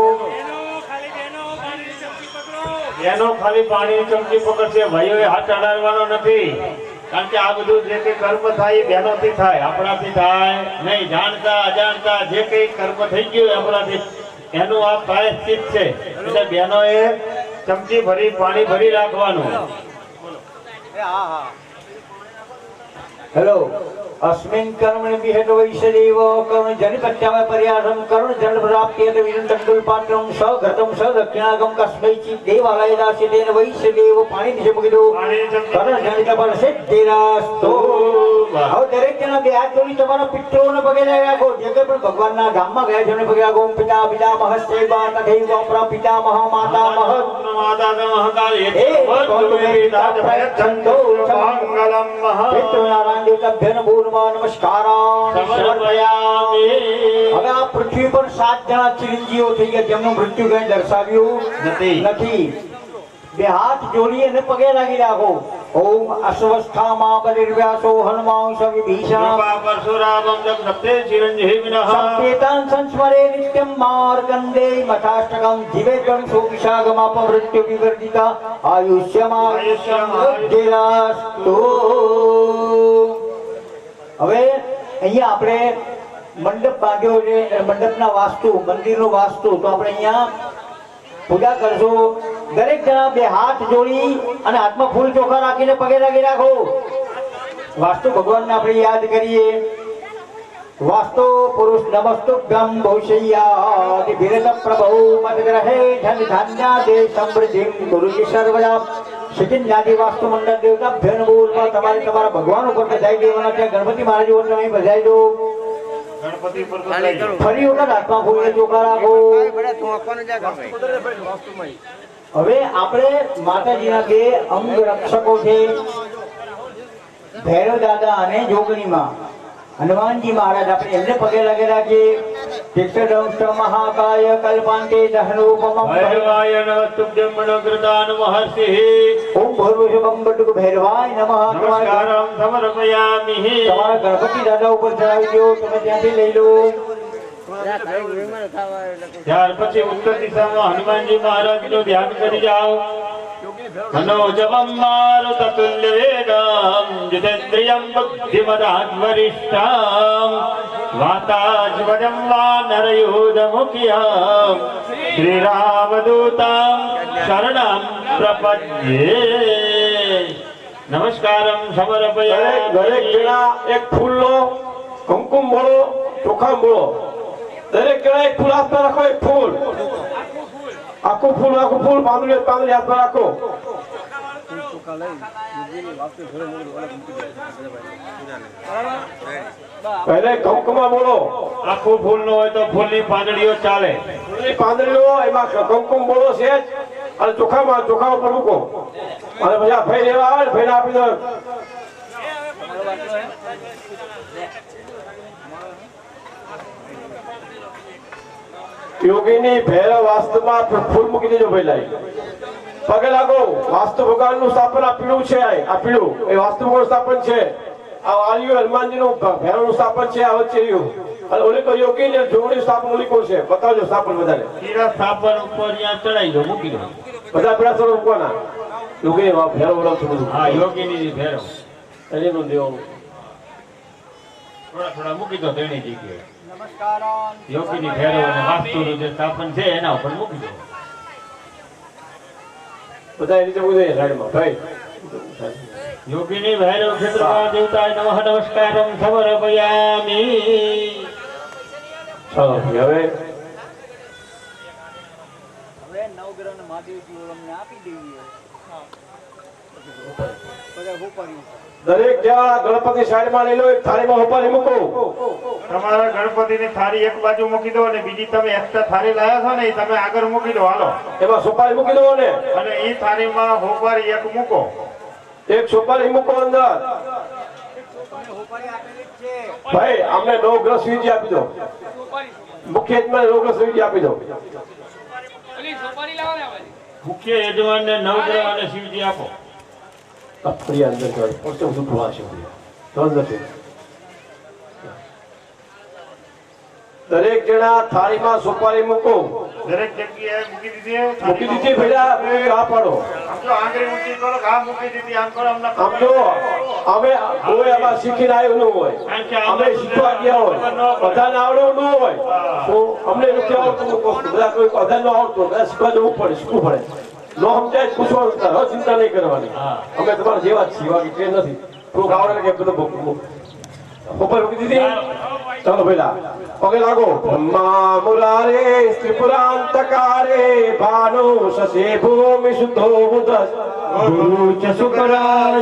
એનો ખાલી પાણીની ચમચી પકડશે. ભાઈઓએ હાથ અડાડવાનો નથી. કારણ કે આ બધું જે કઈ કર્મ થાય એ બહેનોથી થાય, આપણાથી થાય નહીં. જાણતા અજાણતા જે કઈ કર્મ થઈ ગયું એ આપણાથી, એનું આ પ્રાયશ્ચિત છે. એટલે બહેનોએ ચમચી ભરી પાણી ભરી રાખવાનું. હેલો. अस्मिन् कर्मणि विहत वैश्यदेव करुण जन प्रत्यावय पर्यासं करुण जन प्राप्त्येत विनं तंडुल पात्रं सघृतं सदक्षिणागम कस्मैचित् देवालय दास्यतेन वैश्यदेव पाणी दिशे मुगिदो करुण जनित बल सिद्धिरास्तु. હવે દરેક જણા બે હાથ જોડી તમારા પિતૃઓને પગે લાગી રાખો. જે કે પણ ભગવાનના ધામમાં ગયા છે પગે લાગો. પિતા પિતામહસ્તેવ તથૈવ પ્ર પિતામહ માતામહ પિતૃનારાયણ દેવતાભ્ય નમો નમઃ. નમસ્કારાન સમર્પયામિ. હવે આ પૃથ્વી પર 7 જણા ચિરંજીવો થઈ ગયા જેમનું મૃત્યુ કઈ દર્શાવ્યું નથી. બે હાથ જોડી અને પગે લાગી રાખો. ઓમ અસ્વસ્થામા બલિર્વ્યાસો હનુમાન સવિભીષણ પરશુરામં જગતે ચિરંજીવિનઃ સંપેતાન સંસ્મરે નિત્યમ માર્કંડે મથાષ્ટકમ જીવેતમ સોપિશાગમાપમૃત્યુ વિવર્જિતા આયુષ્યમાયુષ્યમૃદ્ધિરાસ્તુ. હવે અહીંયા આપણે મંડપ બાંધ્યો છે એ મંડપના વાસ્તુ મંદિરનું વાસ્તુ તો આપણે અહીંયા પૂજા કરશું દરેક જણા બે હાથ જોડી અને હાથમાં ફૂલ ચોખા રાખીને પગે લાગી રાખો વાસ્તુ ભગવાનને આપણે યાદ કરીએ વાસ્તુ પુરુષ નમસ્તુભ્યમ ભૌષય્યાદિ વિરત પ્રભુ મદગ્રહે ધન ધાન્ય દે સમૃદ્ધિ ગુરુજી સર્વદા શિકિન્યાદિ વાસ્તુ મંડળ દેવતા ભેનબોલમાં તમારે તમારા ભગવાન ઉપર બધાઈ દેવાના છે ગણપતિ મહારાજ ઉપર તમે બધાઈ દો ગણપતિ પર તો લઈ જાઓ. ફરી વખત હાથમાં ફૂલ ચોખા રાખો હવે આપણે માતાજીના બે અંગ રક્ષકો છે ભૈરવ દાદા અને જોગણીમાં હનુમાનજી મહારાજ આપણે એમને પગે લાગે રાખીએ તીર્થદંષ્ટ મહાકાય કલ્પાંતે દહનોપમં ભૈરવાય નમસ્તુભ્યં મનોગ્રદાન મહર્ષિઃ ઓમ ભૂર્ભુવઃ બટ્ટુક ભૈરવાય નમઃ નમસ્કારં સમર્પયામિ. તમારા ગણપતિ દાદા ઉપર ચડાવી દો તમે ત્યાંથી લઈ લો ત્યાર પછી ઉત્તર દિશામાં હનુમાનજી મહારાજનું ધ્યાન કરી જાઓ. મનોજવમ મારુતતુલ્ય વેગમ જીતેન્દ્રિયમ બુદ્ધિમતાત્મરિષ્ઠમ વાતાજવજમ વાનરયુધમુખ્યમ શ્રીરામદૂતમ શરણમ પ્રપદ્યે. નમસ્કારમ સમર્પયામિ. દરેક જણા એક ફૂલ લો કુમકુમ બોલો ચોખા બોલો દરેક જણા એક ફૂલ હાથમાં રાખો એક ફૂલ આખું ફૂલ પાંદડી હાથમાં રાખો પહેલે કમકમા બોલો આખું ફૂલ નો હોય તો ફૂલની પાંદડીઓ ચાલે. ફૂલની પાંદડીઓ એમાં કમકમ બોલો છે અને ચોખા ઉપર મૂકો અને પછી આ ભાઈ લેવા આવે ભાઈને આપી દો. યોગીની ભૈરવ વાસ્તુમાં ફૂલ મૂકી દેજો પહેલા પગે લાગો. વાસ્તુ ભગવાન નું સ્થાપન આ પીળું છે આ પીળું એ વાસ્તુ ભગવાન સ્થાપન છે આ આર્યું હનુમાનજી નું ભૈરવ નું સ્થાપન છે આ વચ્ચે રહ્યું અને ઓલી તો યોગી ને જોગણી સ્થાપન ઓલી કોણ છે બતાવજો સ્થાપન બધાને હીરા સ્થાપન ઉપર ત્યાં ચડાઈ દો મૂકી દો. બધા પેલા સર મૂકવાના યોગી ભૈરવ બોલાવ છું બધું હા યોગીની ભેરવ એનું દેવાનું થોડા થોડા મૂકી દો તેની જગ્યાએ. યોગીની ભેરવ અને વાસ્તુનું જે સ્થાપન છે એના ઉપર મૂકી દો. બધા એ રીતે મૂકી દે સાઈડમાં ભાઈ યોગીની ભૈરવ ક્ષેત્રમાં દેવતાય નમઃ નમસ્કારમ સમર્પયામિ. ચાલો ભાઈ હવે નવગ્રહ મહાદેવજી અમને આપી દઈએ દરેક જણા ગણપતિ સાઈડમાં લઈ લો એક થાળીમાં ઉપર મૂકો તમારા ગણપતિની થાળી એક બાજુ મૂકી દો અને બીજી તમે એક્સ્ટ્રા થાળી લાયા છો ને એ તમે આગળ મૂકી દો. હાલો એમાં સુપારી મૂકી દો ને અને એ થાળીમાં હોપારી એક મૂકો. એક સુપારી મૂકો અંદર ભાઈ અમને 9 ગ્રહ સ્વીજી આપી દો મુખ્ય યજમાન 9 ગ્રહ સ્વીજી આપી દો મુખ્ય યજમાનને નવગ્રહ અને શિવજી આપો. ફરી અંદર કરો પછી બધું ખોલાશે તો નથી દરેક જણા થાળીમાં સુપારી મૂકો દરેક જગ્યાએ મૂકી દીધી. મૂકી દીધી ભેડા આ પાડો આમ તો આંગળી ઊંચી કરો કે આ મૂકી દીધી આમ કરો અમને આમ જો અમે કોઈ આમાં શીખીને આવ્યું ન હોય અમે શીખવા ગયા હોય બધાને આવડ્યું ન હોય તો અમને નથી આવડતું બધા કોઈ બધાને આવડતું બધા શીખવા જવું પડે શીખવું પડે નો સમજાય પૂછવાનું હવે ચિંતા નહીં કરવાની અમે તમારા જેવા જ છીએ બાકી ટ્રેન નથી થોડુંક આવડે કે બધું ઉપર મૂકી દીધી ચાલો પેલા પગે લાગો બ્રહ્મા મુરારે ત્રિપુરાંતકારે ભાનો શશે ભૂમિ શુદ્ધો બુધસ ગુરુ ચ શુક્ર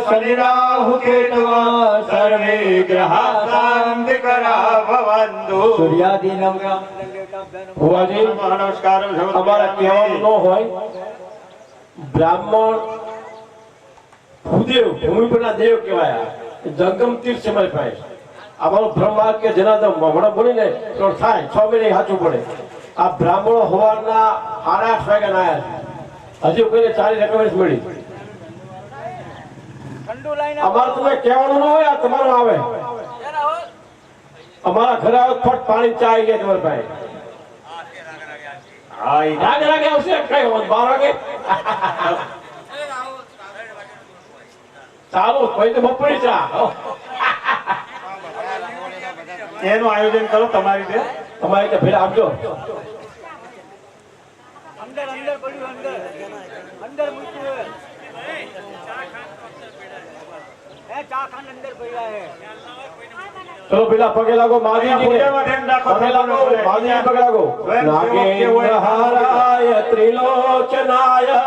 શનિ રાહુ કેતવા સર્વે ગ્રહા શાંતિકરા ભવંતુ. સૂર્યાદિ ભુવાજી નમસ્કાર. અમારા કહેવાનું ન હોય બ્રાહ્મણ ભૂદેવ ભૂમિ પરના દેવ કહેવાય જંગમ તીર્થ છે મારી પાસે અમારો બ્રહ્મા કે જનાદમ હમણાં બોલીને તો થાય 6 મહિને સાચું પડે આ બ્રાહ્મણો હોવાના 8:30 વાગ્યા આવ્યા છે હજુ કોઈને 4 રેકમેન્ડ મળી અમારે તમે કહેવાનું ન હોય આ તમારું આવે અમારા ઘરે આવે ફટ પાણી ચા આવી જાય તમારી પાસે હા ઈ રાગે રાગે આવશે કઈ 12 વાગે ચાલો પછી તો બપોરી ચા એનું આયોજન કરો તમારી રીતે. તમારી રીતે ભેળા આપજો. અંદર અંદર પડ્યું અંદર અંદર મૂક્યું હે ચા ખાંડ અંદર પડ્યા હે ચલો પેલા પગે લાગો મહાદેવજીને. પૂજામાં ધ્યાન રાખો. પગે લાગો મહાદેવજી, પગે લાગો. નાગેન્દ્રહારાય ત્રિલોચનાય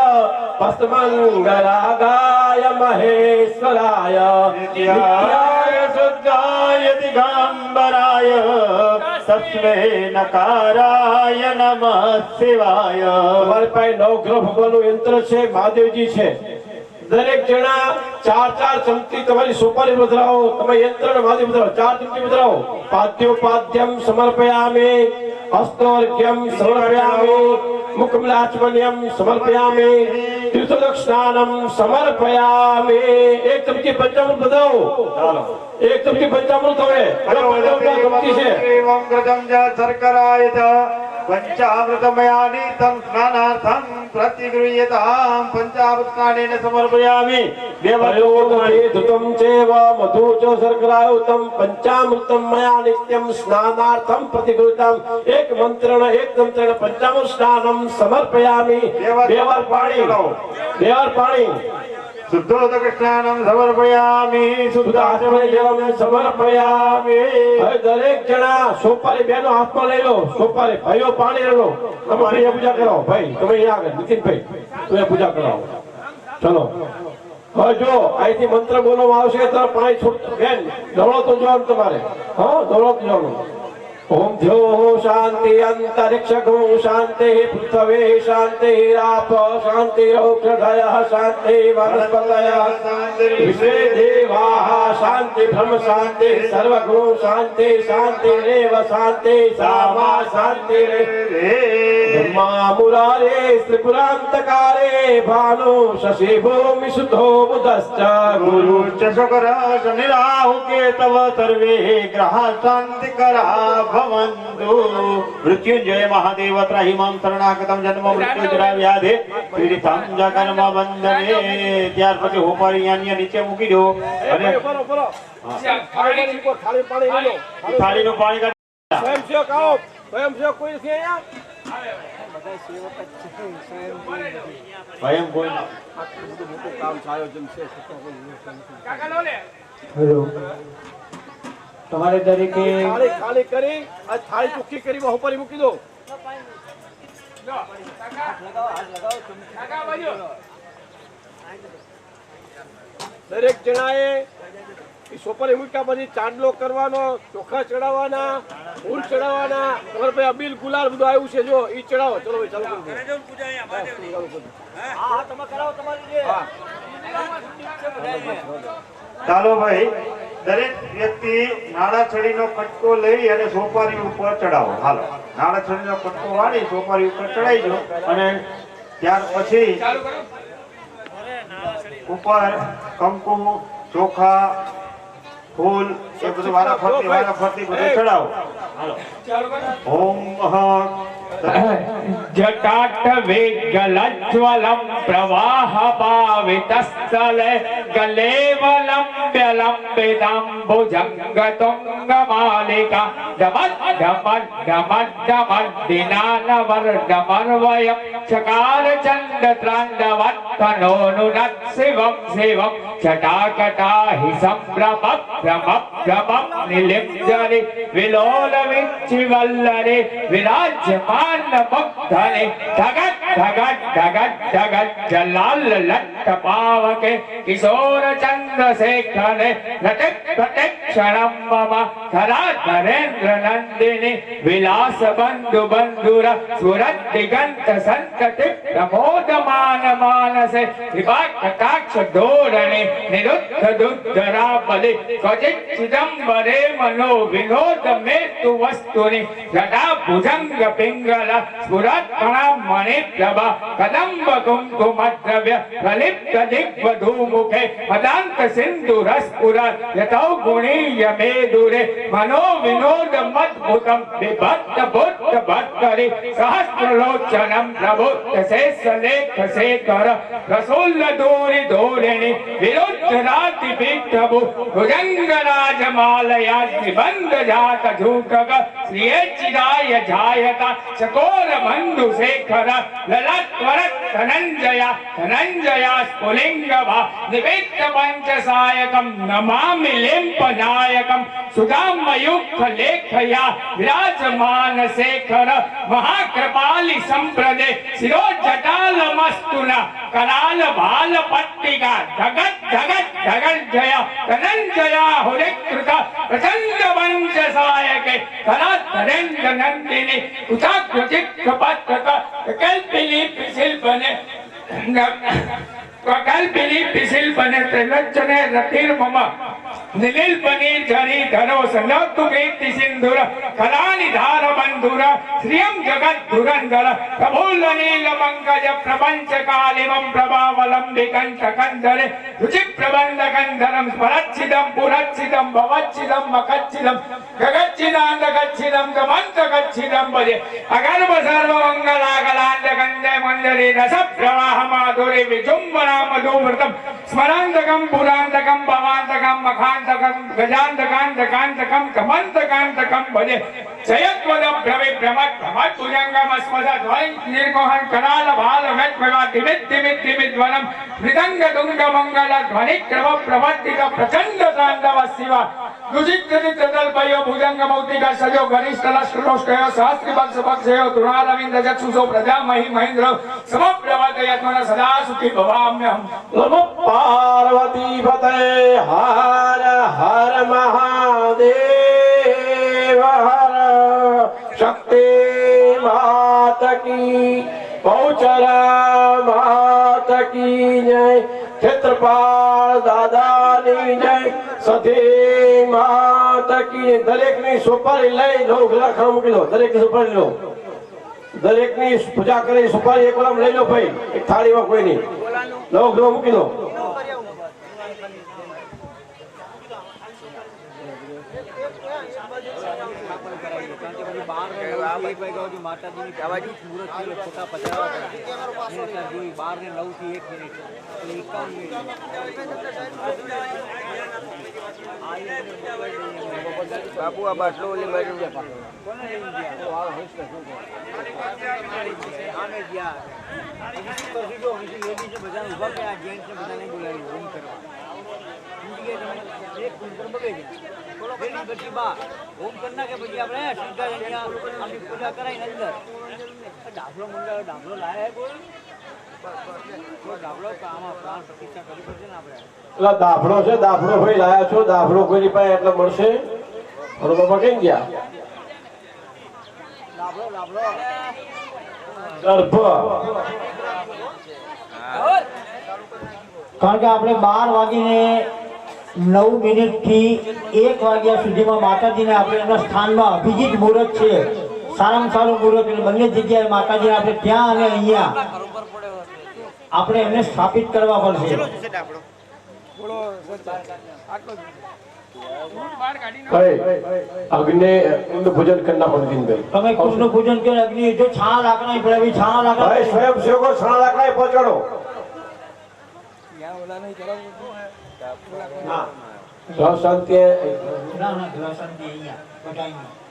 પસ્મંગરાગાય મહેશ્વરાય નિત્યાય શુદ્ધાય દિગંબરાય તસ્મે નકારાય નમઃ શિવાય. તમારી પાસે નવગ્રહ ભગવાનનું યંત્ર છે, મહાદેવજી છે. દરેક જણા 4 ચમચી તમારી સોપારી વધરાવો. તમે યંત્ર મહાદેવ વધરાવો, 4 ચમચી વધરાવો. પાદ્યોપાદ્યમ સમર્પયામિ, હસ્તોર્ઘ્યમ સમર્પયામિ, મુખમલાચમન્યમ સમર્પયામિ, તીર્થદક્ષિણાનમ સમર્પયામિ. 1 ચમચી પંચામૃત વધરાવો. ચાલો. 1 ચમચી પંચામૃત હવે ચમચી છે. એવં કૃતં જ શર્કરાય ચ પંચામૃતમયાની તં સ્નાનાર્થં પ્રતિગૃહ્યતામ પંચામૃતાનેન સમર્પયામિ. ધૃતમ ચેવ મધુ ચ શર્કરાયુતમ પંચામૃતમ મયા નિત્યમ સ્નાનાર્થમ પ્રતિગૃહ્યતામ. એક મંત્રેણ પંચામૃત સ્નાનમ સમર્પયામિ. 2 વાર પાણી, 2 વાર પાણી. શુદ્ધોદકસ્નાનમ સમર્પયામિ. શુદ્ધાત્મજલમ સમર્પયામિ. હવે દરેક જણા સોપારી બેનો હાથમાં લઈ લો. સોપારી ભાઈઓ પાણી લઈ લો. તમે અહીંયા પૂજા કરાવો. ભાઈ તમે અહીંયા આગળ નીતિનભાઈ તમે પૂજા કરાવો. ચલો હવે જો અહીંથી મંત્ર બોલવામાં આવશે તો પાણી છૂટ. બેન દોડો તો જવાનું તમારે. હા દોડો તો જવાનું. ઓમ ધ્યો શાંતિ અંતરિક્ષગો શાંતિ પૃથ્વે શાંતિ રાપ શાંતિ ઔષધય શાંતિ વનસ્પતય વિશ્વે દેવાઃ શાંતિ બ્રહ્મ શાંતિ સર્વગો શાંતિ શાંતિરેવ શાંતિ સામા શાંતિ રે બ્રહ્મા મુરારે ત્રિપુરાંતકારે ભાનો શશી ભૂમિ સુધો બુધશ્ચ ગુરુ ગુરુશ્ચ શુક્ર શનિરાહુ કેતવ સર્વે ગ્રહા શાંતિકરા ભવન્તુ. મૃત્યુંજય મહાદેવ ત્રાહિમામ શરણાગતમ જન્મ મૃત્યુજરા વ્યાધે પીડિતમ જગન્મ વંદને. ત્યાર પછી હોપારી અહીંયા નીચે મૂકી દો અને થાળીનું પાણી કાઢી. સ્વયંસેવક આવો. સ્વયંસેવક કોઈ નથી અહીંયા? સ્વયં કોઈ હેલો તમારે દરેકે ખાલી કરી આ થાળી ચોખ્ખી કરી ઉપર મૂકી દો. દરેક જણાએ સોપારી મૂક્યા પછી ચાંદલો કરવાનો, ચોખા ચડાવવાના, ફૂલ ચડાવવાના. તમારે ભાઈ અબીલ ગુલાલ બધું આવ્યું છે, જો ઈ ચડાવો. ચલો ભાઈ ચાલુ કરો. હા તમે કરાવો તમારી જે ચાલો ભાઈ, દરેક વ્યક્તિ નાળાછડીનો કટકો લઈ અને સોપારી ઉપર ચડાવો. હાલો, નાળાછડીનો કટકો વાળી સોપારી ઉપર ચડાવી દો અને ત્યાર પછી ઉપર કંકુ, ચોખા, ફૂલ એ બધું વારાફરતી બધું ચડાવો. હાલો. ઓમ જટાટવેગલજ્વલમ પ્રવાહ પાવિતસ્થલે ગલેવલંબ્યલંબિતાંબુજંગતુંગમાલિકા ડમડમડમડમડમડિનાનવર્ડમર્વયમ ચકાર ચંડત્રાંડવત્તનોનુનત શિવમ શિવમ જટાકટા હિ સંભ્રમભ્રમભ્રમમ નિલિપ્જરે વિલોલ વિચ્છિવલ્લરે વિરાજમાન મુગ્ધને ધગત ધગત ધગત ધગત જલાલ લટ્ટ પાવકે કિશોર ચંદ્રશેખરે રટક પ્રટક ક્ષણમ મમ ધરા ધરેન્દ્ર નંદિની વિલાસ બંધુ બંધુર સુરત દિગંત સંતતિ પ્રમોદમાન માનસે વિભા કટાક્ષ ધોરણે નિરુદ્ધ દુદ્ધરા બલિ ક્વચિત ચિદંબરે મનો વિનોદ મેતુ વસ્તુની જટા ભુજંગ પિંગલ સ્ફુરત મણિ વૈષ્ણવ કદંબ કુંકુમદ્રવ્ય પ્રલિપ્ત દિગ્વધૂમુખે મદાંત સિંધુ રસપુર યથૌ ગુણીય મેદુરે મનો વિનોદ મદ્ભુતમ વિભક્ત ભૂત ભક્તરી સહસ્રલોચનમ પ્રભુત શેષ લેખ શેખર રસોલ્લ દૂરી ધોરણી વિરુદ્ધ રાતિ પીઠભુ ભુજંગરાજ માલયા નિબંધ જાત ઝૂટક શ્રીયચિરાય જાયતા ચકોર બંધુ શેખર લલાટ વરત ધનંજયા સ્ફુલિંગભા નિવેદ્ય પંચસાયકમ નમામિ લિંપનાયકમ સુદામયુક્ત લેખયા વિરાજમાન શેખર મહાકૃપાલી સંપ્રદે શિરોજટાલમસ્તુના કરાલ ભાલ પટ્ટિકા જગત જય ધનંજયા હુરિકૃત પ્રચંડ પંચસાયકે કલાધરેન્દ્ર નંદિની કુચાકૃચિક પત્રક કલ્પિની શિલ્પને કલ્પિની પિશિલ્પને ત્રિલોચને રતિર્મમ નિલિલ પનીર જરી ધરો સંલગ્તુ કીર્તિ સિંધુર કલાની ધાર બંધુર શ્રિયમ જગત ધુરંધર પ્રભુલ્લ નીલ મંગજ પ્રપંચ કાલિમમ પ્રભાવલંબિકં કંધરે રુચિ પ્રબંધ કંધરમ સ્મરચ્છિદમ પુરચ્છિદમ ભવચ્છિદમ મકચ્છિદમ ગગચ્છિદાંત ગચ્છિદમ ગમંત ગચ્છિદમ ભજે અગર્ભ સર્વ મંગલાગલાંત કંદે મંજરી રસ પ્રવાહ માધુરી વિજુંબના મધુવ્રતમ સ્મરાંતકમ પુરાંતકમ ભવાંતકમ મખાંતકમ ગજાંતકાંતકાંતકમ કમંતકાંતકમ ભજે જયત્વદમ ભ્રમત ભુજંગમ સ્મદ ધ્વનિ નિર્મોહન કરાલ ભાલ વેત્વવા ધીમિત ધીમિત ધીમિત વનમ મૃદંગ તુંગ મંગલ ધ્વનિ ક્રમ પ્રવર્તિક પ્રચંડ તાંડવ શિવા દુજિત દુજિત તદલ્પયો ભુજંગ મૌતિક સજો ગરિષ્ઠ લશ્કરોષ્ટયો સહસ્ત્રી બક્ષ બક્ષયો તૃણારવિંદ ચક્ષુષો પ્રજામહી મહેન્દ્ર સમપ્રવત યત્મન સદા સુખી ભવામ્યહમ નમો પાર્વતી પતે હર હર મહાદેવ હર શક્તિ માત કી બહુચરા માત કી જય ક્ષેત્રપાલ દાદાની જય સતી માત કી દરેકની સુપારી લઈ લો ખરા મૂકી દો દરેકની સુપારી લો દરેકની પૂજા કરી સુપારી એક ઓલામ લઈ લો ભાઈ એક થાળીમાં કોઈ નહીં લો મૂકી દો બાબુ આ બાટલો ઓલી મારી ઓમ કરના કે પછી આપણે સીધા અહીંયા આપણી પૂજા કરાવીને અંદર ડાબલો મંડળ ડાબલો લાયા કોઈ ડાબલો આમાં પ્રાણ પ્રતિષ્ઠા કરવી પડશે ને આપણે એટલે દાફડો છે દાફડો ભાઈ લાયા છો દાફડો કોઈની પાસે એટલે મળશે મારો બાપા કઈ ગયા ડાબલો ડાબલો ગર્ભ કારણ કે આપણે 12 વાગીને 9 મિનિટથી 1 વાગ્યા સુધીમાં માતાજીને આપણે એમના સ્થાનમાં અભિજીત મુહૂર્ત છે સારામાં સારું મુહૂર્ત એટલે બંને જગ્યાએ માતાજીને આપણે ત્યાં અને અહીંયા આપણે એમને સ્થાપિત કરવા પડશે અગ્નિ કુંડ પૂજન કરના પડતી ભાઈ તમે કુંડનું પૂજન કરો અગ્નિ જો છાણા લાકડા પડે એવી છાણા લાકડા ભાઈ સ્વયં સેવકો છાણા લાકડા પહોંચાડો ના ગ્રહ શાંતિ ના ના ગ્રહ શાંતિ અહીંયા બધાયની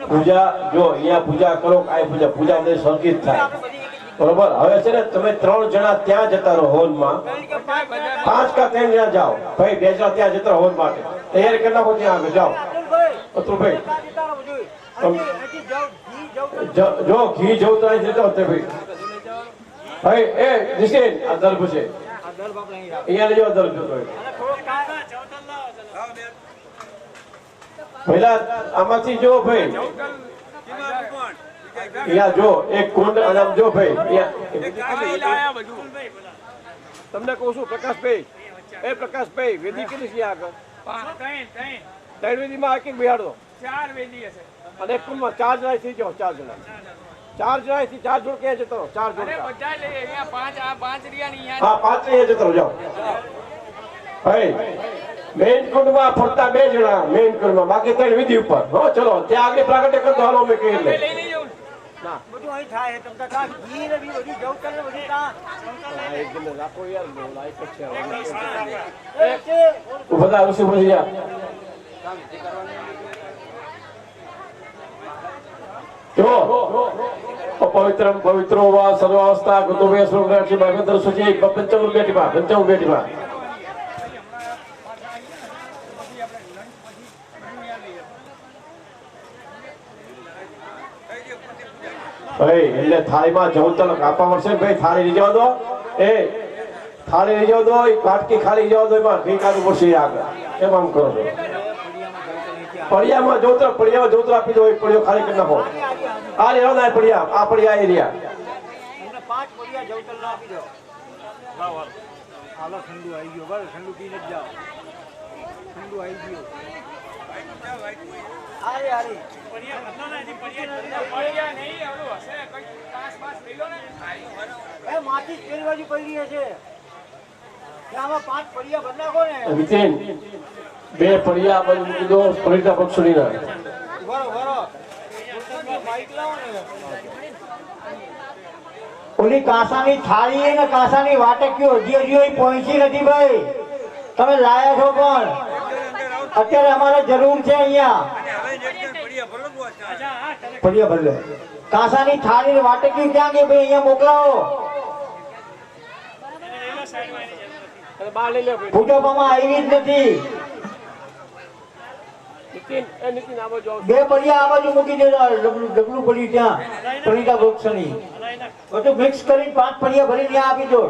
પૂજા જો અહીંયા પૂજા કરો કાંઈ પૂજા પૂજા બધી સરખી જ થાય બરોબર હવે છે ને તમે 3 જણા ત્યાં જતા રહો હોલમાં 5 કા 3 જણા જાઓ ભાઈ 2 જણા ત્યાં જતા રહો હોલ માટે તૈયારી કરી નાખો ત્યાં આગળ જાઓ અતુલભાઈ જો ઘી જવું તો અહીં જતો ભાઈ ભાઈ એ નિશેન આ દર્ભ છે અહીંયા લેજો દર્ભ પહેલા આમાંથી જો ભાઈ અહીંયા જો એક કુંડ અને આમ જો ભાઈ અહીંયા તમને કહું છું પ્રકાશભાઈ, એ પ્રકાશભાઈ વેદી કેટલી છે આગળ? ત્રણ વેદીમાં એક એક બિહાડો, 4 વેદી હશે. અને એક કુંડમાં 4 જણા થઈ જાઓ, 4 જણા 4 જોડ ક્યાં જતો રહો? 4 જોડ અરે બધા લઈ અહીંયા 5 આ 5 રિયાની હા 5 અહીંયા જતો રહો, જાઓ ભાઈ. મેઇન કુંડમાં ફરતા 2 જણા મેઇન કુંડમાં, બાકી 3 વિધિ ઉપર. હો ચલો ત્યાં આગળ પ્રાગટ્ય કરતો હાલો અમે કહી લે. લઈ નહીં જવું. ના બધું અહીં થાય તમતા કા ઘી ને બી બધું જવું કરે બધું કા એક દિન રાખો યાર, લાઈક જ એ છે. બધા ઋષિ બોલી જા. જો પવિત્રમ પવિત્રો વા સર્વાવસ્થા ગતોવે સ્વર્ગરાક્ષી ભાગવતર સુચિ પંચમ બેટીમાં ભાઈ એટલે થાળીમાં જવું તો કાપવા પડશે ભાઈ. થાળી લઈ જવા દો, એ થાળી લઈ જવા દો, એ કાટકી ખાલી જવા દો, એમાં ઘી કાઢવું પડશે આગળ. એમ આમ કરો છો. પડિયામાં જોતર આપી દો, એક પડિયો ખાલી કરી નાખો. આ લેવા ના પડિયા, આ પડિયા એ રહ્યા. અમને 5 પડિયા જવતલ નો આપી દો. હાલો ઠંડુ આવી ગયો, બરાબર ઠંડુ પીને જ જાઓ. ઠંડુ આવી ગયું. અરે અરે પડ્યા નહીં ઓલું હશે કઈ પાસ પાસ લઈ લો ને. એ માટી પેલી બાજુ પડી રહી છે. આમાં 5 પડિયા ભરી નાખો ને. નીતિન 2 પડિયા આ બાજુ મૂકી દો, પડિયા પક્ષીના. માઇક લાવો ને. ઓલી કાંસાની થાળી ને કાંસાની વાટકીઓ હજી પહોંચી નથી ભાઈ. તમે લાયા છો પણ અત્યારે અમારે જરૂર છે અહીંયા. પડિયા ભરલે કાંસાની થાળી ને વાટકીઓ ક્યાં ગઈ ભાઈ? અહીંયા મોકલાવો. બહાર લઈ લે પૂજવામાં આવી જ નથી. નીતિન આ બાજુ 2 પડિયા આ બાજુ મૂકી દેજો. ડબલું પડ્યું ત્યાં પડિતા વૃક્ષની બધું મિક્સ કરી 5 પડિયા ભરી ત્યાં આપી દો.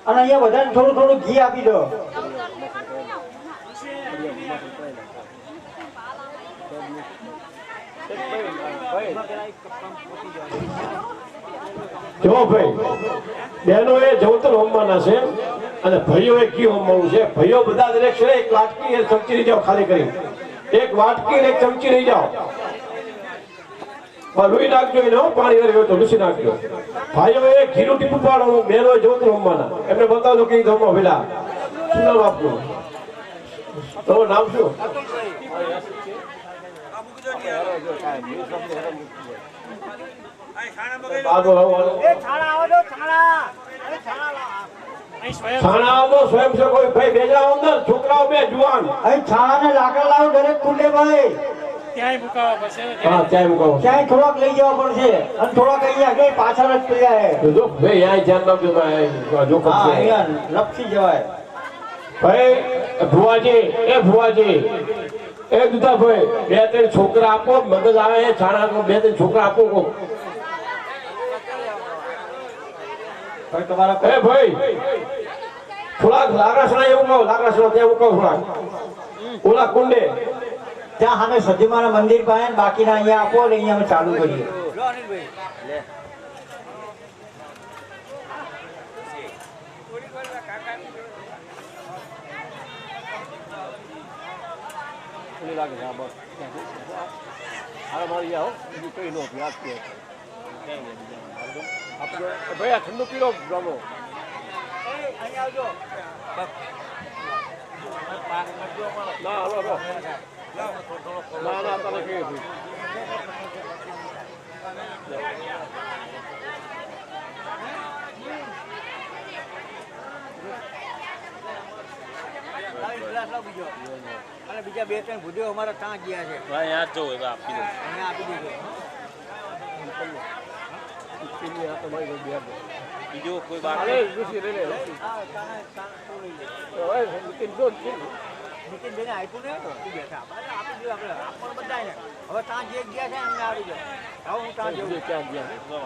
અને અહીંયા બધાને થોડું થોડું ઘી આપી દો. જો ભાઈ બહેનો એ જવતર હોમવાના છે અને ભાઈઓ એ ઘી હોમવાનું છે. ભાઈઓ બધા દરેક છે એક વાટકી એક ચમચી લઈ જાઓ, ખાલી કરી એક વાટકી ને એક ચમચી લઈ જાઓ. લોહી નાખજો એને, પાણી વાળી તો લૂસી નાખજો. ભાઈઓ એ ઘીનું ટીપું પાડવાનું, બહેનો એ જવતર હોમવાના. એમને બતાવજો કે ધર્મ પેલા શું નામ આપનું? તમારું નામ શું? છાણા આવો તો છાણા. અરે છાણા લાવો. છાણા આવો સ્વયંસેવકો ભાઈ બેજા અંદર છોકરાઓ 2 જુવાન. અહીં છાણા ને લાકડા લાવો દરેક કુંડે ભાઈ. ત્યાંય મુકાવા પડશે. હા ત્યાં મુકાવો. ક્યાંય થોડાક લઈ જવા પડશે અને થોડાક અહીંયા ગઈ પાછળ જ પડ્યા છે. જો ભાઈ અહીંયા ધ્યાન રાખજો ભાઈ, જોખમ હા છે. અહીંયા લપસી જવાય. ભાઈ ભુવાજી એ દુધા ભાઈ 2-3 છોકરા આપો. મગજ આવે છાણા 2-3 છોકરા આપો. ભાઈ તમારા એ ભાઈ થોડાક લાકડાસણા એવું કહો, લાકડાસણા ત્યાં એવું કહો થોડાક ઓલા કુંડે ત્યાં સામે સતીમાના મંદિર પાસે ને બાકીના અહીંયા આપો ને અહીંયા અમે ચાલુ કરીએ. લો અનિલભાઈ લે. ભાઈ ઠંડુ પીલો ગમો. અહીં આવજો. ના તને કહીએ ગ્લાસ લાવ બીજો. અને બીજા 2-3 ભૂદેવ અમારા ત્યાં ગયા છે. અહીંયા જો આપી દો. અહીંયા આપી દીધો. બીજો કોઈ હા તાણે તો લઈ લે. નીતિનભાઈને આપ્યું ને તું બેઠા આપણે આપી દીધું. આપણે બધાને હવે ત્યાં જે ગયા છે એમને આવી જાઓ. હવે હું ત્યાં જઉં.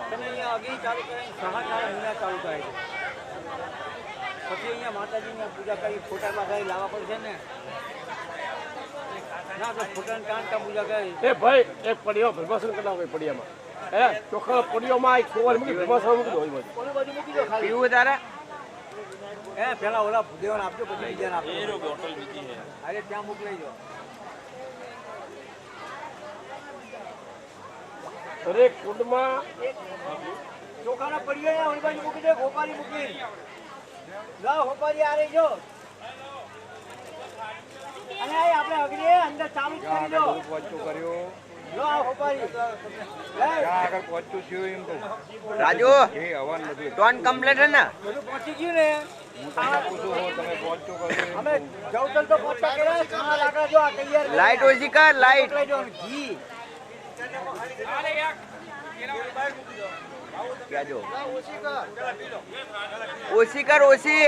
તમે અહીંયા અગી ચાલુ કરીને સહારા મહિના ચાલુ કરાવી દો. પછી અહીંયા માતાજીની પૂજા કરી ફોટા પાછા લાવવા પડશે ને. ના તો ફૂટન કાંટા પૂજા કરી એ ભાઈ એક પડિયો ભરભાસન કરતા હોય પડિયામાં હે ચોખ્ખા પડિયોમાં એક સોવાર મૂકી ભરભાસન મૂકી દો ઓલી બાજુ મૂકી દો ખાલી પીવું તારે પેલા ઓલા દેવાને આપજો પછી બીજાને આપજો ये रो होटल बीती है અરે ત્યાં મોકલાઈ દો દરેક કુંડમાં ચોખાના પડીએ ઓલી બાજુ મૂકી દે ગોપારી મૂકી લા ગોપારી આ રહી જો અને આ આપણે અગ્નિ અંદર ચાલુ જ કરી દો પહોંચું કર્યું લો આ ગોપારી લે આગળ પહોંચું થયું એમ કહું રાજુ એ હવન બધું ટોન કમ્પ્લીટ હે ને બધું પહોંચી ગયું ને પૂછું હો તમે પહોંચું કર્યું અમે જવતલ તો પહોંચતા કર્યા ખાના લાકડા જો આ તૈયાર લાઈટ ઓછી કર લાઈટ મોકલાઈ દો ઘી ક્યાં જો ઓછી કર ઓછી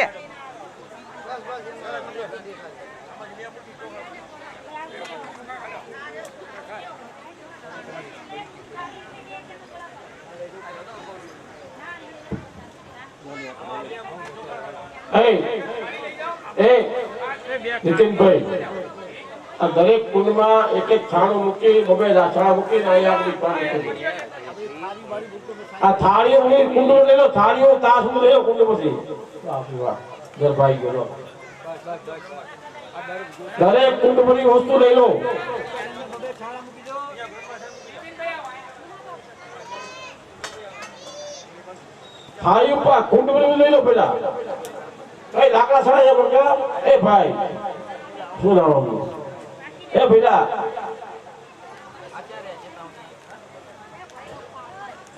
નીતિનભાઈ આ દરેક કુંડમાં એક એક છાણું મૂકી બબે છાણા મૂકીને અહીંયા આપણી પાણી કરી આ થાળીઓ કુંડો લઈ લો થાળીઓ તાસ લઈ લો કુંડ પછી ભાઈ ગયો દરેક કુંડ બધી વસ્તુ લઈ લો થાળી ઉપર કુંડ બધી લઈ લો પેલા એ લાકડા સળાય બરકા એ ભાઈ શું નામ એ ભઈલા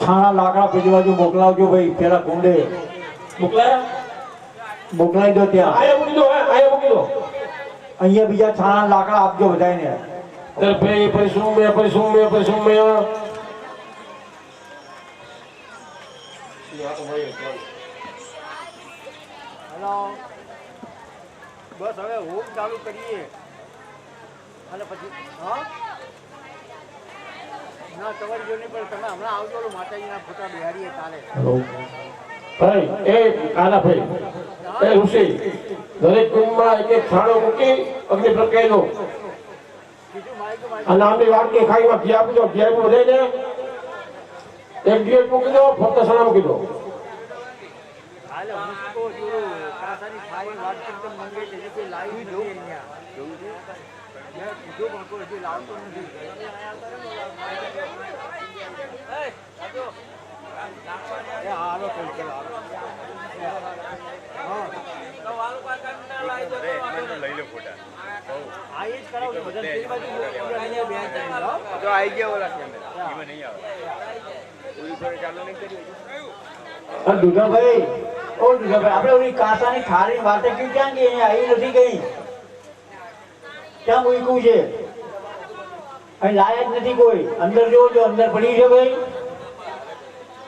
છાણા લાકડા પેલી બાજુ મોકલાવજો ભાઈ પેલા કુંડે મોકલાયા મોકલાઈ દો ત્યાં આયા મૂકી દો આયા મૂકી દો અહીંયા બીજા છાણા લાકડા આપજો બધાને तर भाई परिश्रम હેલો બસ હવે હોમ ચાલુ કરીએ અને પછી હા ના તમારી જો નહીં પણ તમે હમણાં આવજો ઓલું માતાજીના ફોટા બિહારીએ ચાલે ભાઈ એ કાના ભાઈ એ ઋષિ દરેક કુંડમાં એક એક છાણો મૂકી અગ્નિ પ્રકારનો બીજું માઇક માઇક અને આમની વાટકી ખાઈમાં ઘી આપજો ઘી આપી બધાને એક દિવસ મૂકી દો ફક્ત સણા મૂકી દો હાલે હું તો જોરું કાસાની થાળી વાત કરતા મંગે છે કોઈ લાવી નથી અહીંયા મેં કીધું પણ કોઈ હજી લાવતો નથી એ હાલો કોઈ ચલો હાલો હા લઈ લો ફોટા આ જ કરાવજો બધા પેલી બાજુ અહીંયા બેન છે જો આવી ગયા ઓલા કેમેરા એમાં નહીં આવે પૂરી થોડી ચાલુ નહીં કરી દુધાભાઈ ઓ દુધાભાઈ આપણે ઓલી કાસાની થાળી વાતે ક્યાં ક્યાં ગઈ અહીંયા આવી નથી ગઈ ક્યાં મૂક્યું છે અહીં લાયા જ નથી કોઈ અંદર જોજો અંદર પડી છે ભાઈ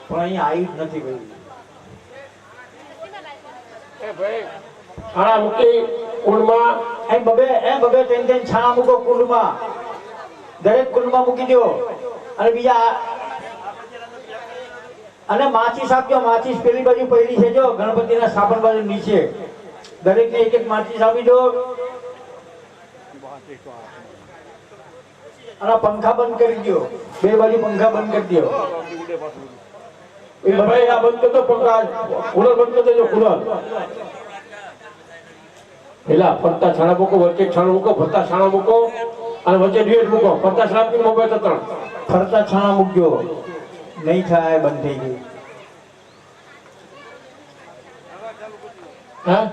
પણ અહીંયા આવી જ નથી ભાઈ એ ભાઈ છાણા મૂકી કુંડમાં એમ બબે ત્રણ છાણા મૂકો કુંડમાં દરેક કુંડમાં મૂકી દો અને બીજા અને માચીસ આપજો માચીસ પેલી બાજુ પડી છે જો ગણપતિના સ્થાપન બાજુ નીચે દરેકને એક એક માચીસ આપી દો અને પંખા બંધ કરી દો બે બાજુ પંખા બંધ કરી દો એ ભાઈ આ બંધ કરતો પંખા કુલર બંધ કરી દેજો કુલર પેલા ફરતા છાણા મૂકો વચ્ચે છાણા મૂકો ફરતા છાણા મૂકો અને વચ્ચે ડ્યુએટ મૂકો ફરતા છાણા મૂકીને મોબાઈલ ત્રણ ફરતા છાણા મૂકજો નહીં થાય બંધ થઈ ગઈ હા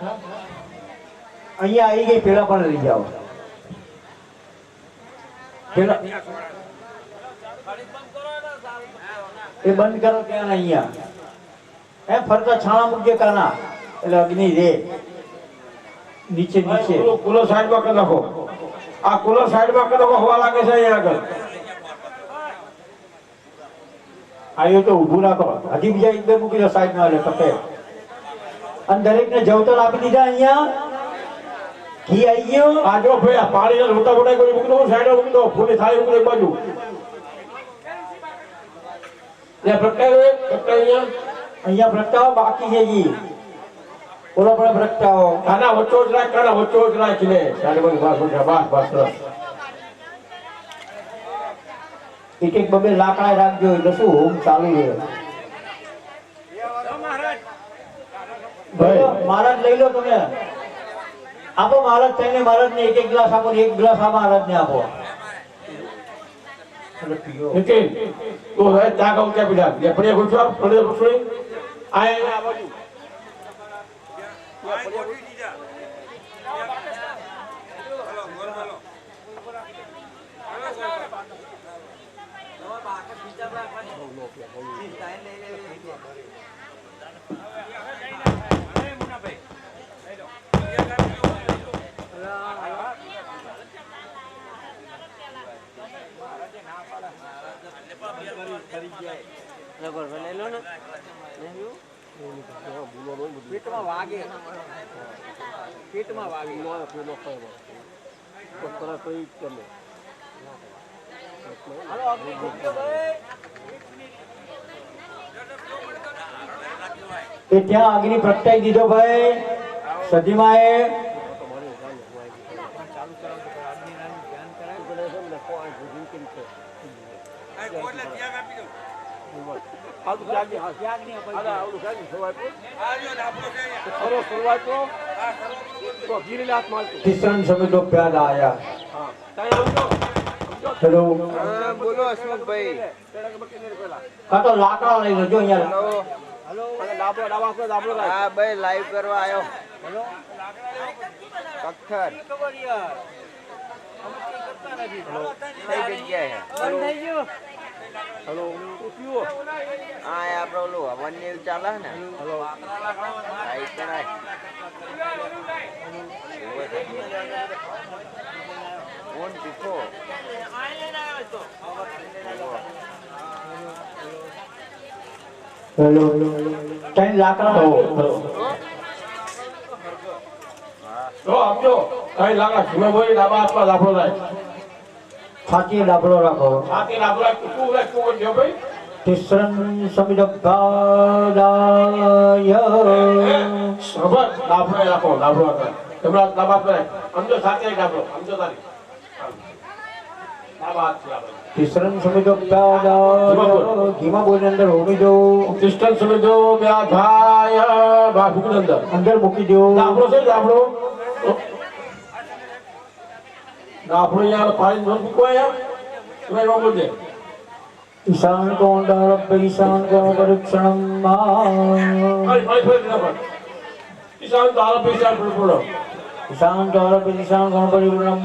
અહીંયા આવી ગઈ પેલા પણ લઈ જાઓ પેલા એ બંધ કરો ત્યાં અહીંયા એમ ફરતા છાણા મૂકજે કાના એટલે અગ્નિ રે નીચે નીચે કુલર સાઈડમાં કરી નાખો આ કુલર સાઈડમાં કરી નાખો હવા લાગે છે અહીંયા આગળ આવ્યો તો ઊભું રાખો હજી બીજા એક બે મૂકી દો સાઈડમાં એટલે તપે અને દરેકને જવતલ આપી દીધા અહીંયા ઘી આવી ગયો આ જો ભાઈ આ પાણી રોટા બોટા કરી મૂકી દો સાઈડમાં મૂકી દો ફૂલની થાળી મૂકી દો એક બાજુ અહીંયા પ્રગટાવો બાકી છે જી ઓલો પણ પ્રગટાવો કાના વચ્ચો જ રાખ કાના વચ્ચો જ રાખીને સારી બસ બસ બસ બસ એક એક બબે લાકડા રાખજો એટલે શું હોમ ચાલુ રહે. મહારાજ લઈ લો તમે. આપો મહારાજ થઈને મહારાજ ને એક ગ્લાસ આપો, એક ગ્લાસ આ મહારાજ ને આપો. એટલે પીઓ. નીતિન તું હવે ચા ખાવ ચા પીધા જે પડે ગુસ્સો પડે ગુસ્સો આ આ બાજુ પેટમાં વાગે, પેટમાં વાગે. હાલો, અગ્નિ મૂકજો ભાઈ. એ ત્યાં અગ્નિ પ્રગટાઈ દીધો ભાઈ સદીમાએ. કિશન સમિતો પ્યાદ આયા. હેલો બોલો અશોકભાઈ. કાં તો લાકડા લઈ લેજો અહીંયા. હા ભાઈ લાઈવ કરવા આવ્યો. પથ્થર ખબર યાર. અમે કંઈ કરતા નથી. કઈ જગ્યાએ? હેલો હા એ આપડે ઓલું વન્ય ચાલે ને. લાઈવ કરાય. કોણ પીખો? હેલો ત્રણ લાકડા તો આપજો કઈ લાગા ધીમે બોલી ડાબા હાથમાં લાભડો રાખ છાતી લાકડો રાખો. છાતી લાભડો રાખ તું રાખ તું જો ભાઈ તિસ્રન સમિદગ્ધાદાય. ખબર લાભડો રાખો લાભડો રાખો તમારા ડાબા હાથ રાખ સમજો છાતી લાભડો સમજો તારી ડાબા હાથ લાભડો તિસ્રન સમિદગ્ધાદાય. ધીમા બોલી અંદર હોમી દો. ક્રિસ્ટન સમજો વ્યાધાય બાફુની અંદર અંદર મૂકી દો. લાભડો છે લાભડો લાભડો યાર પાણી ન મૂકવા તમે એમાં બોલજે ઈશાન કોંડારભ્ય ઈશાન કોણ પરીક્ષણમ ઈશાન તારા પૈસા પૂરો ઈશાન કોંડારભ્ય ઈશાન કોણ પરીક્ષણમ.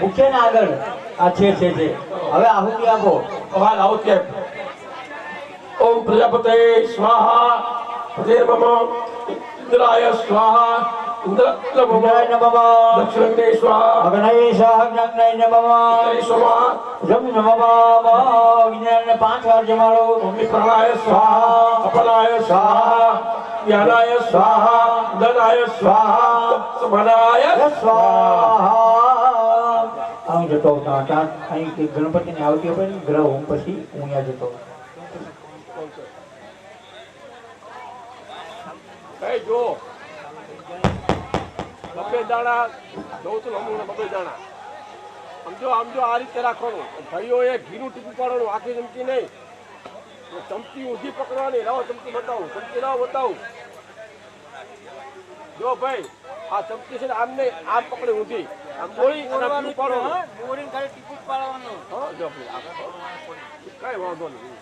મૂક્યા ને આગળ. આ છે હવે આહુતિ આપો. ઓમ પ્રજાપતે સ્વાહા પ્રજેર્મમ ઇન્દ્રાય સ્વાહા ઇન્દ્રત્વ મમ ઇન્દ્રાય નમઃ. દક્ષિણે સ્વાહા અગ્નયે સહજ્ઞાય નમઃ. સ્વાહા જમ નમઃ. જ્ઞાનને 5 વાર જમાડો. પ્રાણાય સ્વાહા અપનાય સ્વાહા જ્ઞાનાય સ્વાહા દનાય સ્વાહા સમનાય સ્વાહા. હું જતો અહીં ગણપતિની આવતી હોય ને ગ્રહ હોમ પછી હું અહીંયા જતો. જો બબે દાણા જોઉં છું હમણાં બબે દાણા સમજો સમજો આ રીતે રાખવાનું ભાઈઓ એ ઘીનું ટીપું પાડવાનું આખી ચમચી નહીં ચમચી ઊંધી પકડવાની લાવો ચમચી બતાવું ચમચી લાવો બતાવું જો ભાઈ આ ચમચી છે ને આમ નહીં આમ પકડે ઊંધી આમ બોળી અને ટીપું પાડવાનું બોરીને ખાલી ટીપું જ પાડવાનું. હા જો કઈ વાંધો નહીં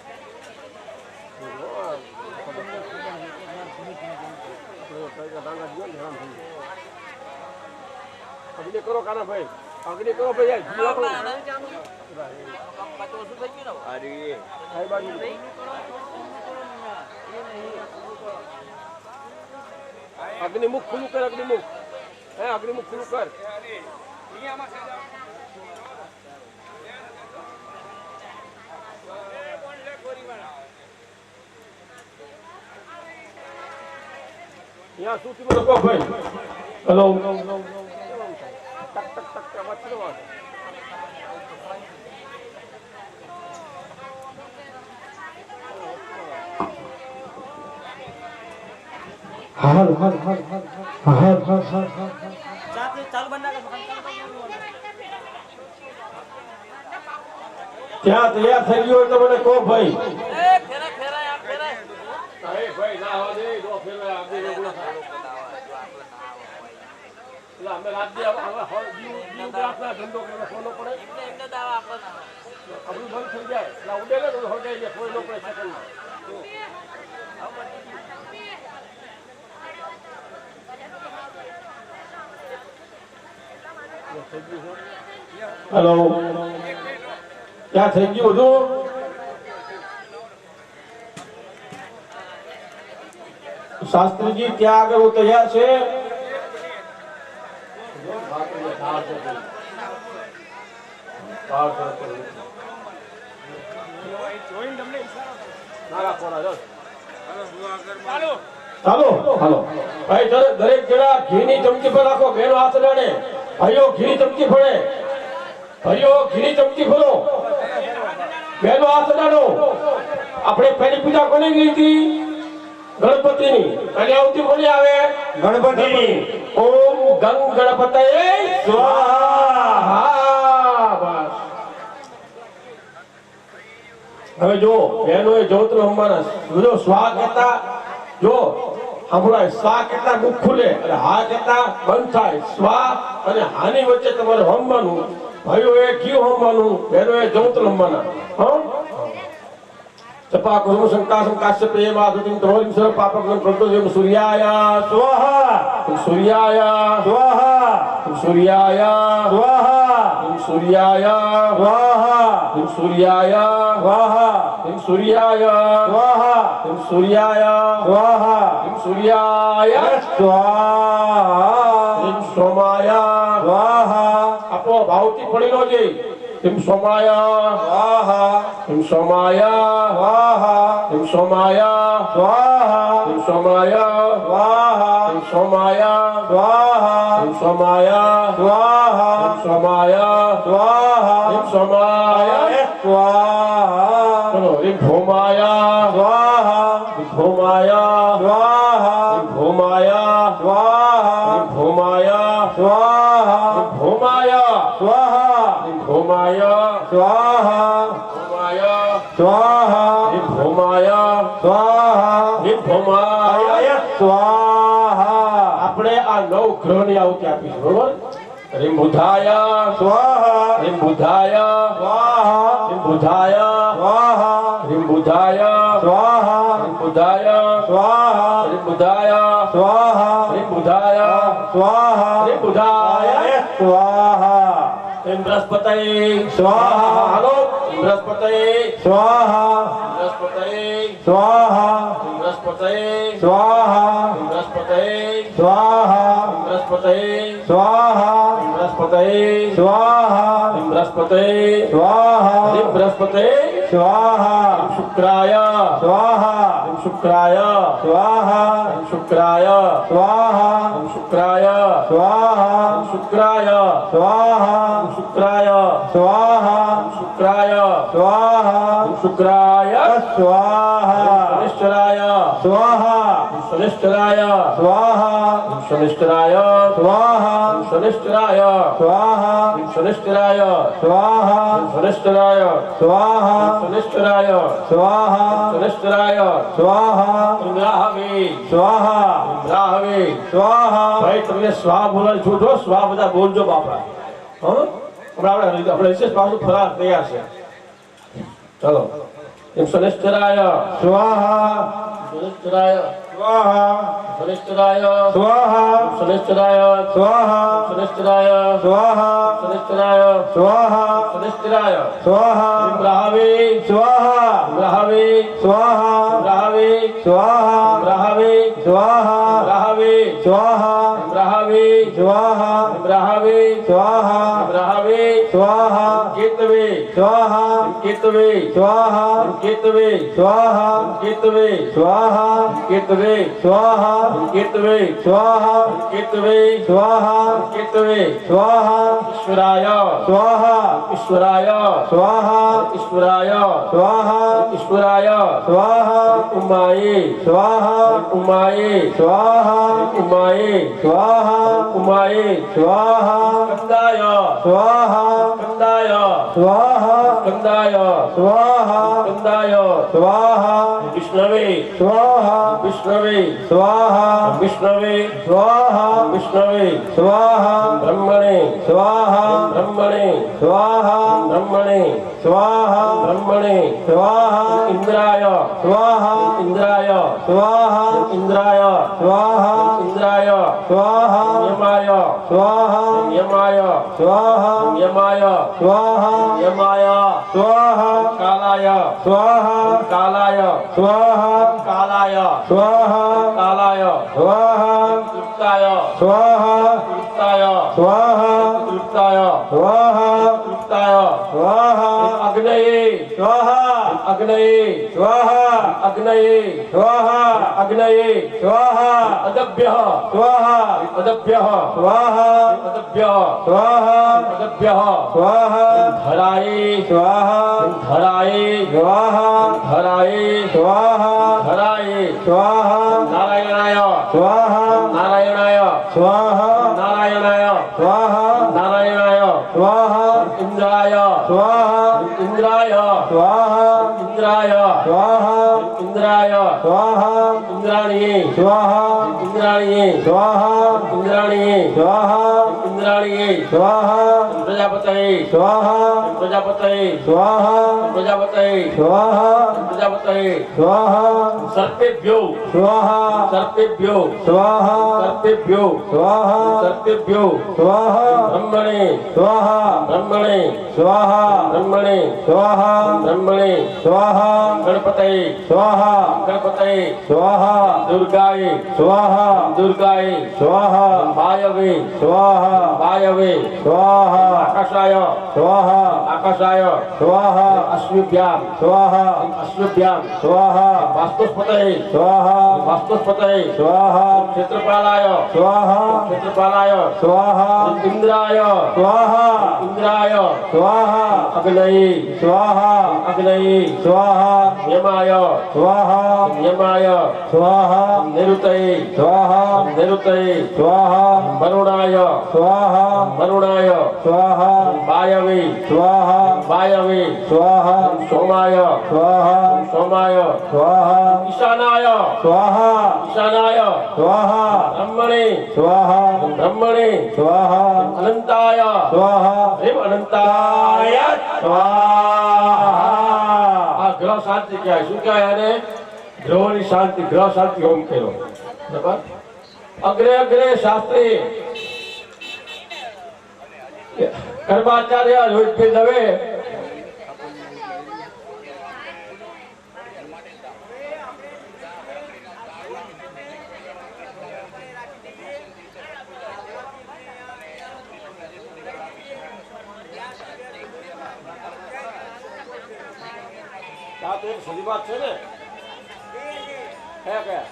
અગ્નિ કરો કાના ભાઈ અગ્નિ કરો ભાઈ અરે અગ્નિમુખ ખુલ્લું કર અગ્નિમુખ હે અગ્નિમુખ ખુલ્લું કર यहाँ सूची में रखो भाई हेलो टक टक टक आवाज चलो હાલ હાલ હાલ હાલ હાલ હાલ હાલ હાલ. ચાલુ બંધ ત્યાં તૈયાર થઈ ગયું હોય તો મને કહો ભાઈ. ભાઈ ના આવવા દે, જો ફેરવાય આપી દે, ગુનો થાય. એટલે અમે રાત દી દીવ પ્રાર્થના ધંધો કરીને ફોલો પડે આપણું બંધ થઈ જાય એટલે ઉડે ને તો હટાઈ જાય કોઈ લોકો સેકન્ડમાં. હેલો, ક્યાં થઈ ગયું બધું? શાસ્ત્રીજી ત્યાં આગળ હું તૈયાર છે. ચાલો હાલો ભાઈ, દરેક જણા ઘીની ચમચી પર રાખો. બેનો હાથ અડાડે. ભાઈઓ ઘીની ચમચી ફળે. ભાઈઓ ઘીની ચમચી ફળો. બેનો હાથ અડાડો. આપણે પહેલી પૂજા કોની ગઈ હતી? ગણપતિની. અને આવતી કોની આવે? ગણપતિની. ઓમ ગંગ ગણપતયે સ્વાહા. બસ. હવે જો બહેનોએ જોતર હમણાં જો સ્વા કહેતા જો સાંભળાય. સ્વા કહેતા મુખ ખુલે અને હા કહેતા બંધ થાય. સ્વા અને હાની વચ્ચે તમારે હોમવાનું. ભાઈઓએ કયું હોમવાનું? બહેનોએ જોતર હમવાના. હા, ચપા કુર્મ શંકાસમ કાશ્યપે માધુતિમ ધોરિમ સર પાપકમ પ્રતોજમ સૂર્યાય સ્વાહા. સૂર્યાય સ્વાહા. સૂર્યાય સ્વાહા. સૂર્યાય સ્વાહા. સૂર્યાય સ્વાહા. સૂર્યાય સ્વાહા. સૂર્યાય સ્વાહા. સૂર્યાય સ્વાહા. સોમાય સ્વાહા. આપો ભાવથી પડી લો જઈ. હિમ સોમાય સ્વાહા. હિમ સોમાય સ્વાહા. હિમ સોમાય સ્વાહા. હિમ સોમાય સ્વાહા. હિમ સોમાય સ્વાહા. હિમ સોમાય સ્વાહા. હિમ સોમાય સ્વાહા. હિમ સોમાય સ્વાહા. ચલો હિમ ભોમાય સ્વાહા. હિમ ભોમાય સ્વાહા. હિમ ભોમાય સ્વાહા. હિમ ભોમાય સ્વાહા. હિમ ભોમાય સ્વાહા. હિમ ભોમાય સ્વાહા. ભોમાય સ્વાહા. હિમ ભોમાય સ્વાહા. હિમ ભોમાય સ્વાહા. આપણે આ 9 ગ્રહની આહુતિ આપીશું, બરોબર? રીમ બુધાય સ્વાહા. રીમ બુધાય સ્વાહા. રીમ બુધાય સ્વાહા. રીમ બુધાય સ્વાહા. રીમ બુધાય સ્વાહા. રીમ બુધાય સ્વાહા. રીમ બુધાય સ્વાહા. રીમ બુધાય સ્વાહા. રીમ બૃહસ્પતયે સ્વાહા. હાલો, બૃહસ્પતયે સ્વાહા. બૃહસ્પતયે સ્વાહા. બૃહસ્પતયે સ્વાહા. બૃહસ્પતયે સ્વાહા. બૃહસ્પતયે સ્વાહા. બૃહસ્પતયે સ્વાહા. બૃહસ્પતયે સ્વાહા. બૃહસ્પતયે સ્વાહા. શુક્રાય સ્વાહા. શુક્રાય સ્વાહા. શુક્રાય સ્વાહા. શુક્રાય સ્વાહા. શુક્રાય સ્વાહા. શુક્રાય સ્વાહા. શુક્રાય સ્વાહા. શુક્રાય સ્વાહા. શનિશ્ચરાય સ્વાહા. શનિશ્ચરાય સ્વાહા. શનિશ્ચરાય સ્વાહા. શનિશ્ચરાય સ્વાહા. શનિશ્ચરાય સ્વાહા. શનિશ્ચરાય સ્વાહા. શનિશ્ચરાય સ્વાહા. શનિશ્ચરાય સ્વાહા. ઇન્દ્રાહવે સ્વાહા. ઇન્દ્રાહવે સ્વાહા. ભાઈ તમને સ્વા બોલવાનું છૂટો. સ્વા બધા બોલજો બાપા. હા, આપણે વિશેષ પાછું ફરાર તૈયાર છે. ચલો. એમ શનિશ્ચરાય સ્વાહા. શનિશ્ચરાય સ્વાહા. શનિશ્ચરાય સ્વાહા. શનિશ્ચરાય સ્વાહા. શનિશ્ચરાય સ્વાહા. શનિશ્ચરાય સ્વાહા. શનિશ્ચરાય સ્વાહા. ઇન્દ્રાહવે સ્વાહા. ઇન્દ્રાહવે સ્વાહા. ઇન્દ્રાહવે સ્વાહા. ઇન્દ્રાહવે સ્વાહા. ઇન્દ્રાહવે સ્વાહા. ઇન્દ્રાહવે સ્વાહા. ઇન્દ્રાહવે સ્વાહા. ઇન્દ્રાહવે સ્વાહા. કેતવે સ્વાહા. કેતવે સ્વાહા. કેતવે સ્વાહા. કેતવે સ્વાહા. કેતવે સ્વાહા. કેતવે સ્વાહા. કેતવે સ્વાહા. કેતવે સ્વાહા. ઈશ્વરાય સ્વાહા. ઈશ્વરાય સ્વાહા. ઈશ્વરાય સ્વાહા. ઈશ્વરાય સ્વાહા. ઉમાયે સ્વાહા. ઉમાયે સ્વાહા. ઉમાયે સ્વાહા. ઉમાયે સ્વાહા. કંદાય સ્વાહા. કંદાય સ્વાહા. સ્કંદાય स्वाहा સ્કંદાય स्वाहा વિષ્ણવે स्वाहा વિષ્ણવે स्वाहा વિષ્ણવે स्वाहा વિષ્ણવે स्वाहा બ્રહ્મણે स्वाहा બ્રહ્મણે स्वाहा બ્રહ્મણે स्वाहा બ્રહ્મણે स्वाहा ઇન્દ્રાય स्वाहा ઇન્દ્રાય स्वाहा ઇન્દ્રાય स्वाहा ઇન્દ્રાય स्वाहा યમાય स्वाहा યમાય स्वाहा યમાય स्वाहा યમાય स्वाहा કાલાય स्वाहा કાલાય स्वाहा કાલાય स्वाहा કાલાય स्वाहा તૃપ્તાય स्वाहा તૃપ્તાય स्वाहा તૃપ્તાય स्वाहा તૃપ્તાય स्वाहा અગ્નયે स्वाहा અગ્નયે स्वाहा અગ્નયે स्वाहा અગ્નયે स्वाहा અદભ્યઃ स्वाहा અદભ્યઃ स्वाहा અદભ્યઃ स्वाहा અદભ્યઃ स्वाहा ધરાયે स्वाहा ધરાયે स्वाहा ધરાયે स्वाहा ધરાયે स्वाहा નારાયણાય स्वाहा નારાયણાય स्वाहा નારાયણાય स्वाहा નારાયણાય स्वाहा ઇન્દ્રાય स्वाहा ઇન્દ્રાય स्वाहा ઇન્દ્રાય स्वाहा ઇન્દ્રાય स्वाहा ઇન્દ્રાણીએ स्वाहा ઇન્દ્રાણીએ स्वाहा ઇન્દ્રાણીએ स्वाहा ઇન્દ્રાણીએ स्वाहा પ્રજાપતયે स्वाहा પ્રજાપતયે स्वाहा પ્રજાપતયે स्वाहा પ્રજાપતયે स्वाहा સર્પેભ્યો स्वाहा સર્પેભ્યો स्वाहा સર્પેભ્યો स्वाहा સર્પેભ્યો स्वाहा બ્રહ્મણે स्वाहा બ્રહ્મણે स्वाहा બ્રહ્મણે स्वाहा બ્રહ્મણે स्वाहा ગણપતયે स्वाहा ગણપતયે स्वाहा દુર્ગાય स्वाहा દુર્ગાય स्वाहा વાયવે स्वाहा વાયવે स्वाहा આકાશાય स्वाहा આકાશાય स्वाहा અશ્વભ્યામ स्वाहा અશ્વભ્યામ स्वाहा વાસ્તુસ્પતયે स्वाहा વાસ્તુસ્પતયે स्वाहा ક્ષેત્રપાલાય स्वाहा ક્ષેત્રપાલાય स्वाहा ઇન્દ્રાય स्वाहा ઇન્દ્રાય स्वाहा અગ્નયે स्वाहा અગ્નયે स्वाहा યમાય स्वाहा યમાય स्वाहा નિરુતયે स्वाहा નિરુતયે स्वाहा વરુણાય स्वाहा વરુણાય स्वाहा વાયવે स्वाहा વાયવે स्वाहा સોમાય स्वाहा સોમાય स्वाहा ઈશાનાય स्वाहा ઈશાનાય स्वाहा બ્રહ્મણે स्वाहा બ્રહ્મણે स्वाहा અનંતાય स्वाहा એમ અનંતાય स्वाहा આ ગ્રહ શાંતિ કહેવાય. શું કહેવાય આને? ગ્રહોની શાંતિ, ગ્રહ શાંતિ હોમ કર્યો. બરાબર? અગ્રે અગ્રે શાસ્ત્રી કર્માચાર્ય રોહિતભાઈ દવે આ તો એક સદી વાત છે ને કયા કયા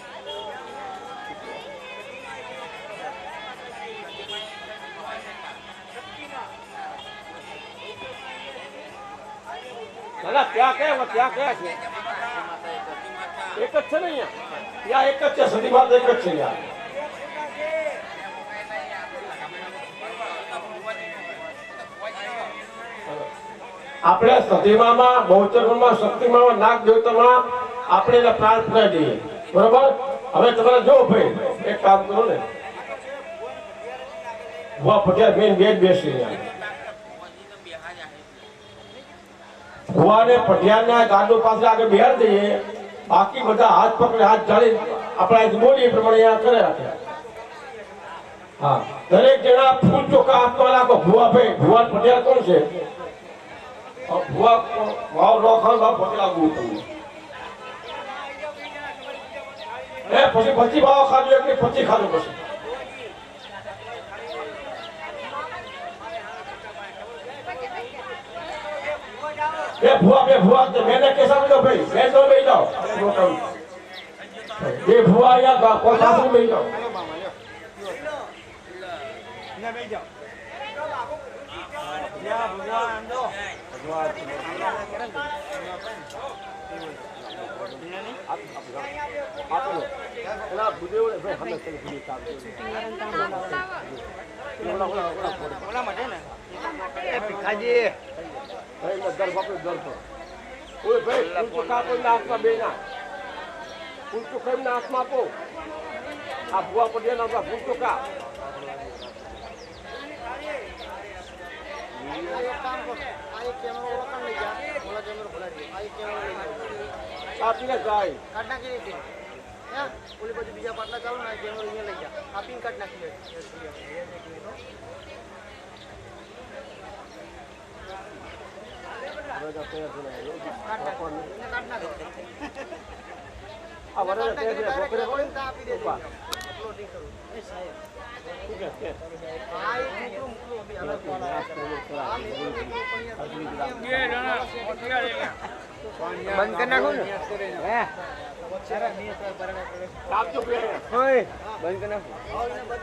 ના ત્યાં કયા છે એક જ છે ને અહીંયા ત્યાં એક જ છે સદી વાત એક જ છે ત્યાં આપણે સતીમામાં બહુચરમાં શક્તિમાં નાગ દેવતામાં આપણે એના પ્રાણ પુરાઈ દઈએ. બરોબર? હવે તમારે જો ભાઈ એક કામ કરો ને ભુવા પટિયા મેન બે જ બેસી રહ્યા. ભુવાને પટિયાના ગાડો પાસે આગળ બેહાડી દઈએ, બાકી બધા હાથ પકડે હાથ જાળી આપણે અહીંથી બોલીએ એ પ્રમાણે અહીંયા કરે રાખે. હા, દરેક જણા ફૂલ ચોખા હાથમાં રાખો. ભુવા ભાઈ ભુવા પટિયા કોણ છે? ભુવા ભાવ રોખાણ ભાવ પકડી લાગવું તમને. પછી ભાવ ખાધું એટલે પછી ખાધું પછી બે ભુવા મેને કેસા બેઠો ભાઈ મેં તો બેસી જાઓ બે ભુવા અહીંયા કોઈ પાસે બેસી જાઓ. ભગવાન ઓલા માટે ને એ ભીખાજી આ ભુવા પટેલ ફૂલ ચોખા આપીને જાય કાઢ નાખી દીધી ઓલી બાજુ બીજા પાટલા ચાલુ ને કેમેરો અહીંયા લઈ જા આપીને કાઢ નાખી બંધ કરી નાખો ને બંધ કરી નાખો